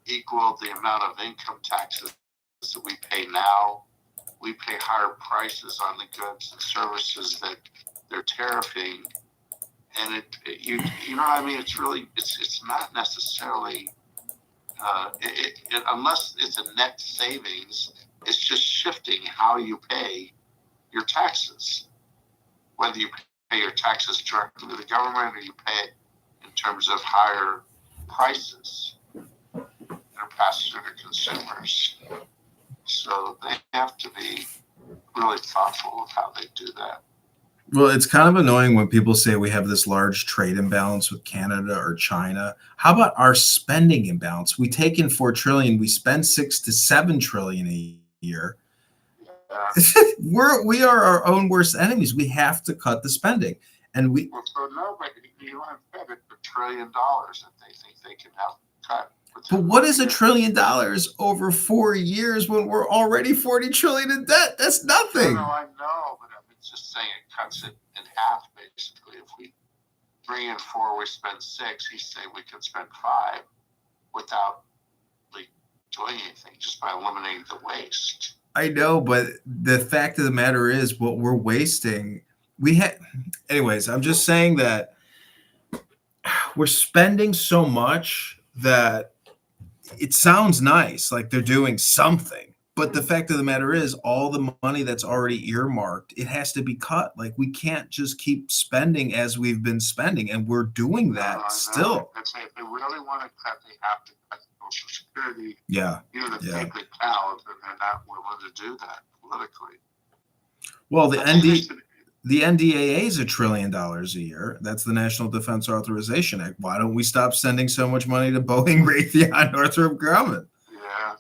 equaled the amount of income taxes that we pay now, we pay higher prices on the goods and services that they're tariffing. And you know what I mean? It's really, it's not necessarily, unless it's a net savings, it's just shifting how you pay your taxes. Whether you pay your taxes directly to the government or you pay it in terms of higher prices that are passed through to consumers. So they have to be really thoughtful of how they do that. Well, it's kind of annoying when people say we have this large trade imbalance with Canada or China. How about our spending imbalance? We take in $4 trillion, we spend $6 to $7 trillion a year. We are our own worst enemies. We have to cut the spending, and we. Well, so nobody, you have fed it $1 trillion that they think they can have cut. But what is $1 trillion over 4 years when we're already $40 trillion in debt? That's nothing. No, I know, but I'm just saying it cuts it in half basically. If we bring in 4, we spend 6. He's saying we can spend 5 without like doing anything, just by eliminating the waste. I know, but the fact of the matter is, what we're wasting. Anyways, I'm just saying that we're spending so much that it sounds nice, like they're doing something. But the fact of the matter is, all the money that's already earmarked, it has to be cut. Like, we can't just keep spending as we've been spending, and we're doing that still. If they really want to cut, they have to cut Social Security. Yeah. Even if they could count, and they're not willing to do that politically. Well, the NDAA is $1 trillion a year. That's the National Defense Authorization Act. Why don't we stop sending so much money to Boeing, Raytheon, Northrop Grumman? Yeah.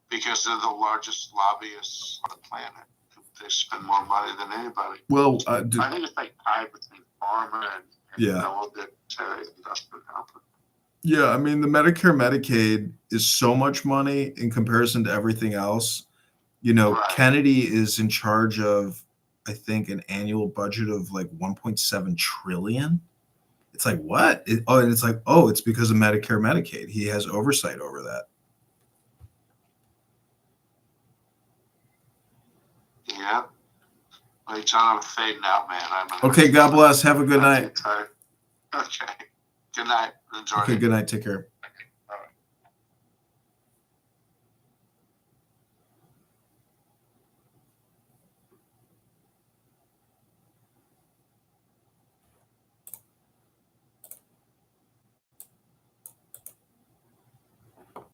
Because they're the largest lobbyists on the planet. They spend more money than anybody. Well, I think it's like tied between pharma and military investment company. Yeah, I mean, the Medicare, Medicaid is so much money in comparison to everything else. Right. Kennedy is in charge of, I think, an annual budget of like 1.7 trillion. It's like, what? And it's like, it's because of Medicare, Medicaid. He has oversight over that. Yeah. Hey, John, I'm fading out, man. Okay, God bless. Have a good night. Okay. Good night. Enjoy. Okay, good night. Take care.